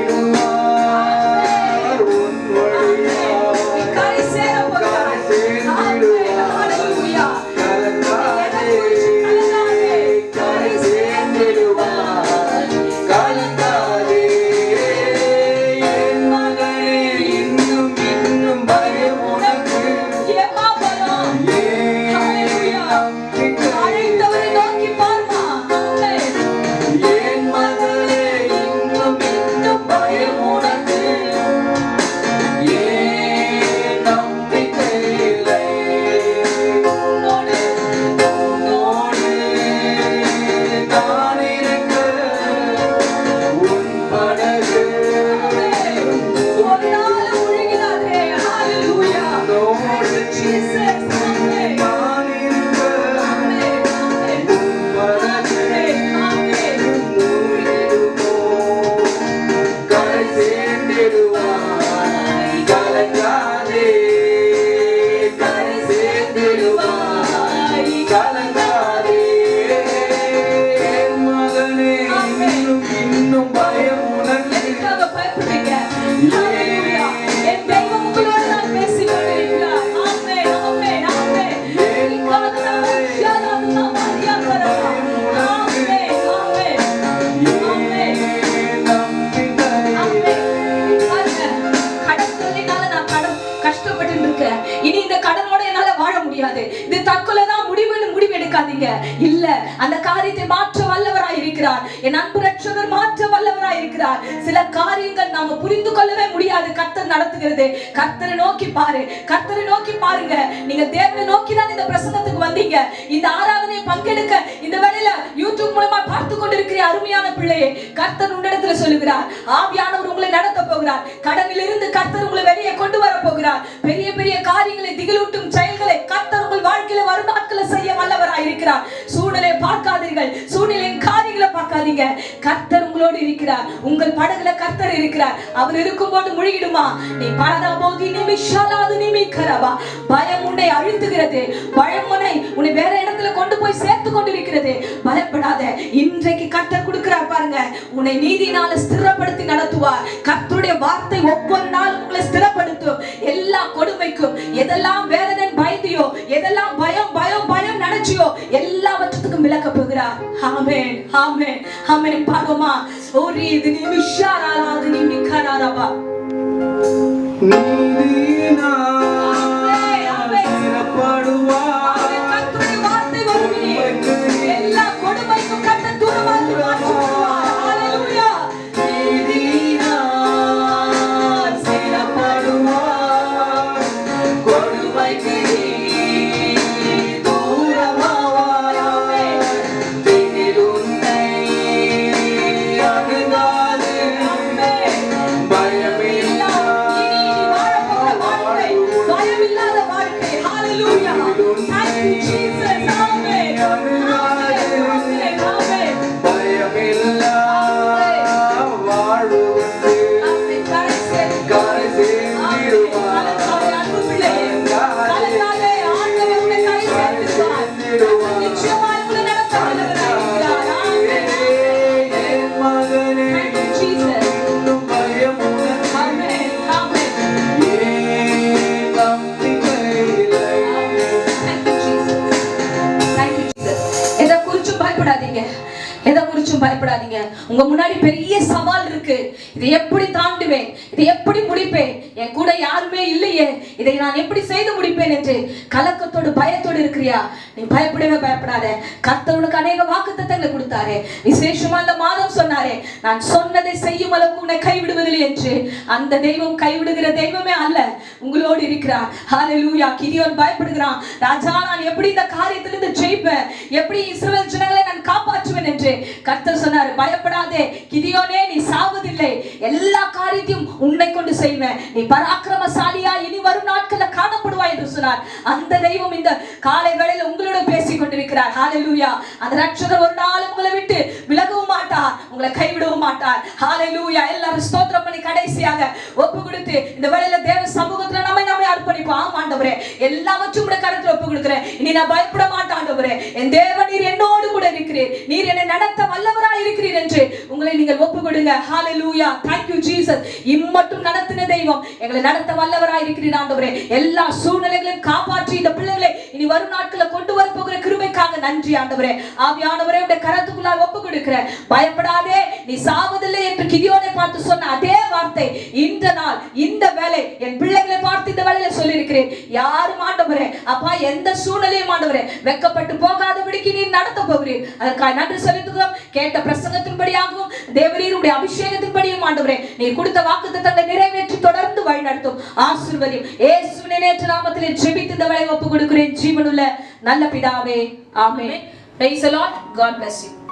செய்திடுவார். உன் வழியாய் கரை சேர்ந்திடுவார். கலங்காதே, கரை சேர்ந்திடுவார். கலங்காதே. என் மகனே, இன்னும் இன்னும் பயம் உனக்கு, ஏன் நம்பிக்கை அழைத்தவரை நோக்கி பார்மா. ஆமென். என் மகளே, என் அன்பு ரட்சகர் மாற்ற வல்லவராய் இருக்கிறார். சில காரியங்கள் நாம புரிந்து கொள்ளவே முடியாது. கர்த்தர் நடத்துகிறது. கர்த்தரை நோக்கி பாரு, கர்த்தரை நோக்கி பாருங்க. நீங்க தேவனை நோக்கி தான் இந்த பிரசங்கத்துக்கு வந்தீங்க. இந்த ஆராதனையை பங்கெடுக்க இந்த வேளையில யூடியூப் மூலமா பார்த்து கொண்டிருக்கிற அருமையான பிள்ளையே, கர்த்தர் உன்னிடத்துல சொல்லுகிறார், ஆவியானவர் உங்களை நடத்த போகிறார். கடனில் இருந்து கர்த்தர் உங்களை வெளியே கொண்டு வர போகிறார். பெரிய பெரிய காரியங்களை, திகிலூட்டும் செயல்களை கர்த்தர் உங்கள் வாழ்க்கையில வரும் நாட்களை செய்ய வல்லவராய் இருக்கிறார். சூழ்நிலை பார்க்காதீர்கள், சூழ்நிலையின் காரியங்களை பார்க்காதீங்க. கர்த்தர் உங்களோடு இருக்கிறார். உங்கள் படகுல கர்த்தர் இருக்கிறார். அவர் இருக்கும்போது முழுகிடுமா? நீ பரதாபோதி நிமிஷாலாது நிமிக்கரவா. பயம் உன்னை அழுத்துகிறது. பயம் உன்னை வேற இடத்துல கொண்டு போய் சேர்த்து கொண்டிருக்கிறது. பயப்படாத. இன்றைக்கு கர்த்தர் கொடுக்கிறார் பாருங்க. உன்னை நீதினால ஸ்திரப்படுத்தி நடத்துவார். கர்த்தருடைய வார்த்தை ஒவ்வொரு நாளும் உங்களை ஸ்திரப்படுத்தும். எல்லா கொடுமைக்கும், எதெல்லாம் வேதனை பயந்தியோ, எதெல்லாம் பயம் பயம் பயம் நினைச்சியோ, எல்லாவற்றுக்கும் விலக்க போகிறார். ஆமென், ஆமென், ஆமென். பாடுமா? ஓரி இது நிமிஷாராது நிமிக்கராரவா. எல்லா கொடுமைக்கும் கர்த்தர் தூரமாக்கி மாற்றுவார். ஹல்லேலூயா. பயப்படாதீங்க. உங்க முன்னாடி பெரிய சவால் இருக்கு. இதை எப்படி தாண்டுவேன்? இதை எப்படி முடிப்பேன்? என் கூட யாருமே இல்லையே, இதை நான் எப்படி செய்து முடிப்பேன் என்று கலக்கத்தோடு பயத்தோடு இருக்கிறியா? நீ பயப்படவே பயப்படாத. கர்த்தர் உனக்கு அநேக வாக்குத்தத்தங்களை கொடுத்தாரே. விசேஷமா இந்த மாதம் சொன்னாரே, நான் சொன்னதை செய்யும் அளவுக்கு உன்னை கைவிடுவதில்லை என்று. அந்த தெய்வம் கைவிடுகிற தெய்வமே அல்ல, உங்களோடு இருக்கிறார். ஹல்லேலூயா. கிதியோன் பயப்படுகிறான். ராஜா, நான் எப்படி இந்த காரியத்திலிருந்து ஜெயிப்பேன்? எப்படி இஸ்ரவேல் ஜனங்களை நான் காப்பாற்றுவேன் என்று. கர்த்தர் சொன்னார், பயப்படாதே கிதியோனே, நீ சாவதில்லை. எல்லா காரியத்தையும் உன்னை கொண்டு செய்வேன். நீ பராக்கிரமசாலியா இனி வரும் நாட்கள்ல காணப்படுவாய் என்று சொன்னார். அந்த தெய்வம் இந்த காலை வேளையில உங்களோட பேசிக் கொண்டிருக்கிறார். ஹல்லேலூயா. அந்த ரட்சகர் ஒரு நாள் உங்களை விட்டு விலகவும் மாட்டார், உங்களை கைவிடவும் மாட்டார். ஹல்லேலூயா. எல்லாரும் ஸ்தோத்திரம் பண்ணி கடைசியாக ஒப்பு கொடுத்து இந்த வேளையில தேவ சமூகத்துல நம்மை அர்ப்பணிப்போம். ஆண்டவரே, எல்லாவற்றையும் உடைய கரத்துல ஒப்பு கொடுக்கிறேன். இனி நான் பயப்பட மாட்டேன் ஆண்டவரே. என் தேவன் நீர் என்னோடு கூட இருக்கிறீர், நீர் என்னை நடத்த வல்லவராய் இருக்கிறீர் என்று உங்களை நீங்கள் ஒப்பு கொடுங்க. ஹல்லேலூயா. Thank you Jesus. இம்மட்டும் நடத்தின தெய்வம் எங்களை நடத்த வல்லவராய் இருக்கிறீர் ஆண்டவரே. எல்லா சூழ்நிலைகளையும் காப்பாற்றி இந்த பிள்ளைகளை இனி வரும் நாட்களை கொண்டு வர போகிற கிருபைக்காக நன்றி ஆண்டவரே. ஆவியானவரே, உடைய கரத்துக்குள்ளாக ஒப்பு கொடுக்கிறேன். பயப்படாதே, நீ சாவதில்லை என்று கிதியோனை பார்த்து சொன்ன அதே வார்த்தை இந்த நாள் இந்த வேளை என் பிள்ளைகளை பார்த்து இந்த வேளையில சொல்லி இருக்கிறேன். யாரும் ஆண்டவரே அப்பா எந்த சூழ்நிலையும் ஆண்டவரே வெட்கப்பட்டு போகாதபடிக்கு நீர் நடத்த போகிறீர். அதற்காக நன்றி செலுத்துகிறோம். கேட்ட பிரசங்கத்தின்படியாகவும் தேவரீருடைய அபிஷேகத்தின்படியும் ஆண்டவரே நீர் கொடுத்த வாக்குத்தத்தங்களை நிறைவேற்றி தொடர்ந்து வழி நடத்தும். ஆசீர்வதியும். இயேசுவின் நேற்று நாமத்திலே ஜெபித்து இந்த வேளையை ஒப்பு கொடுக்கிறேன். ஜீவனுள்ள நல்ல பிதாவே, ஆமென். Praise the Lord. God bless you.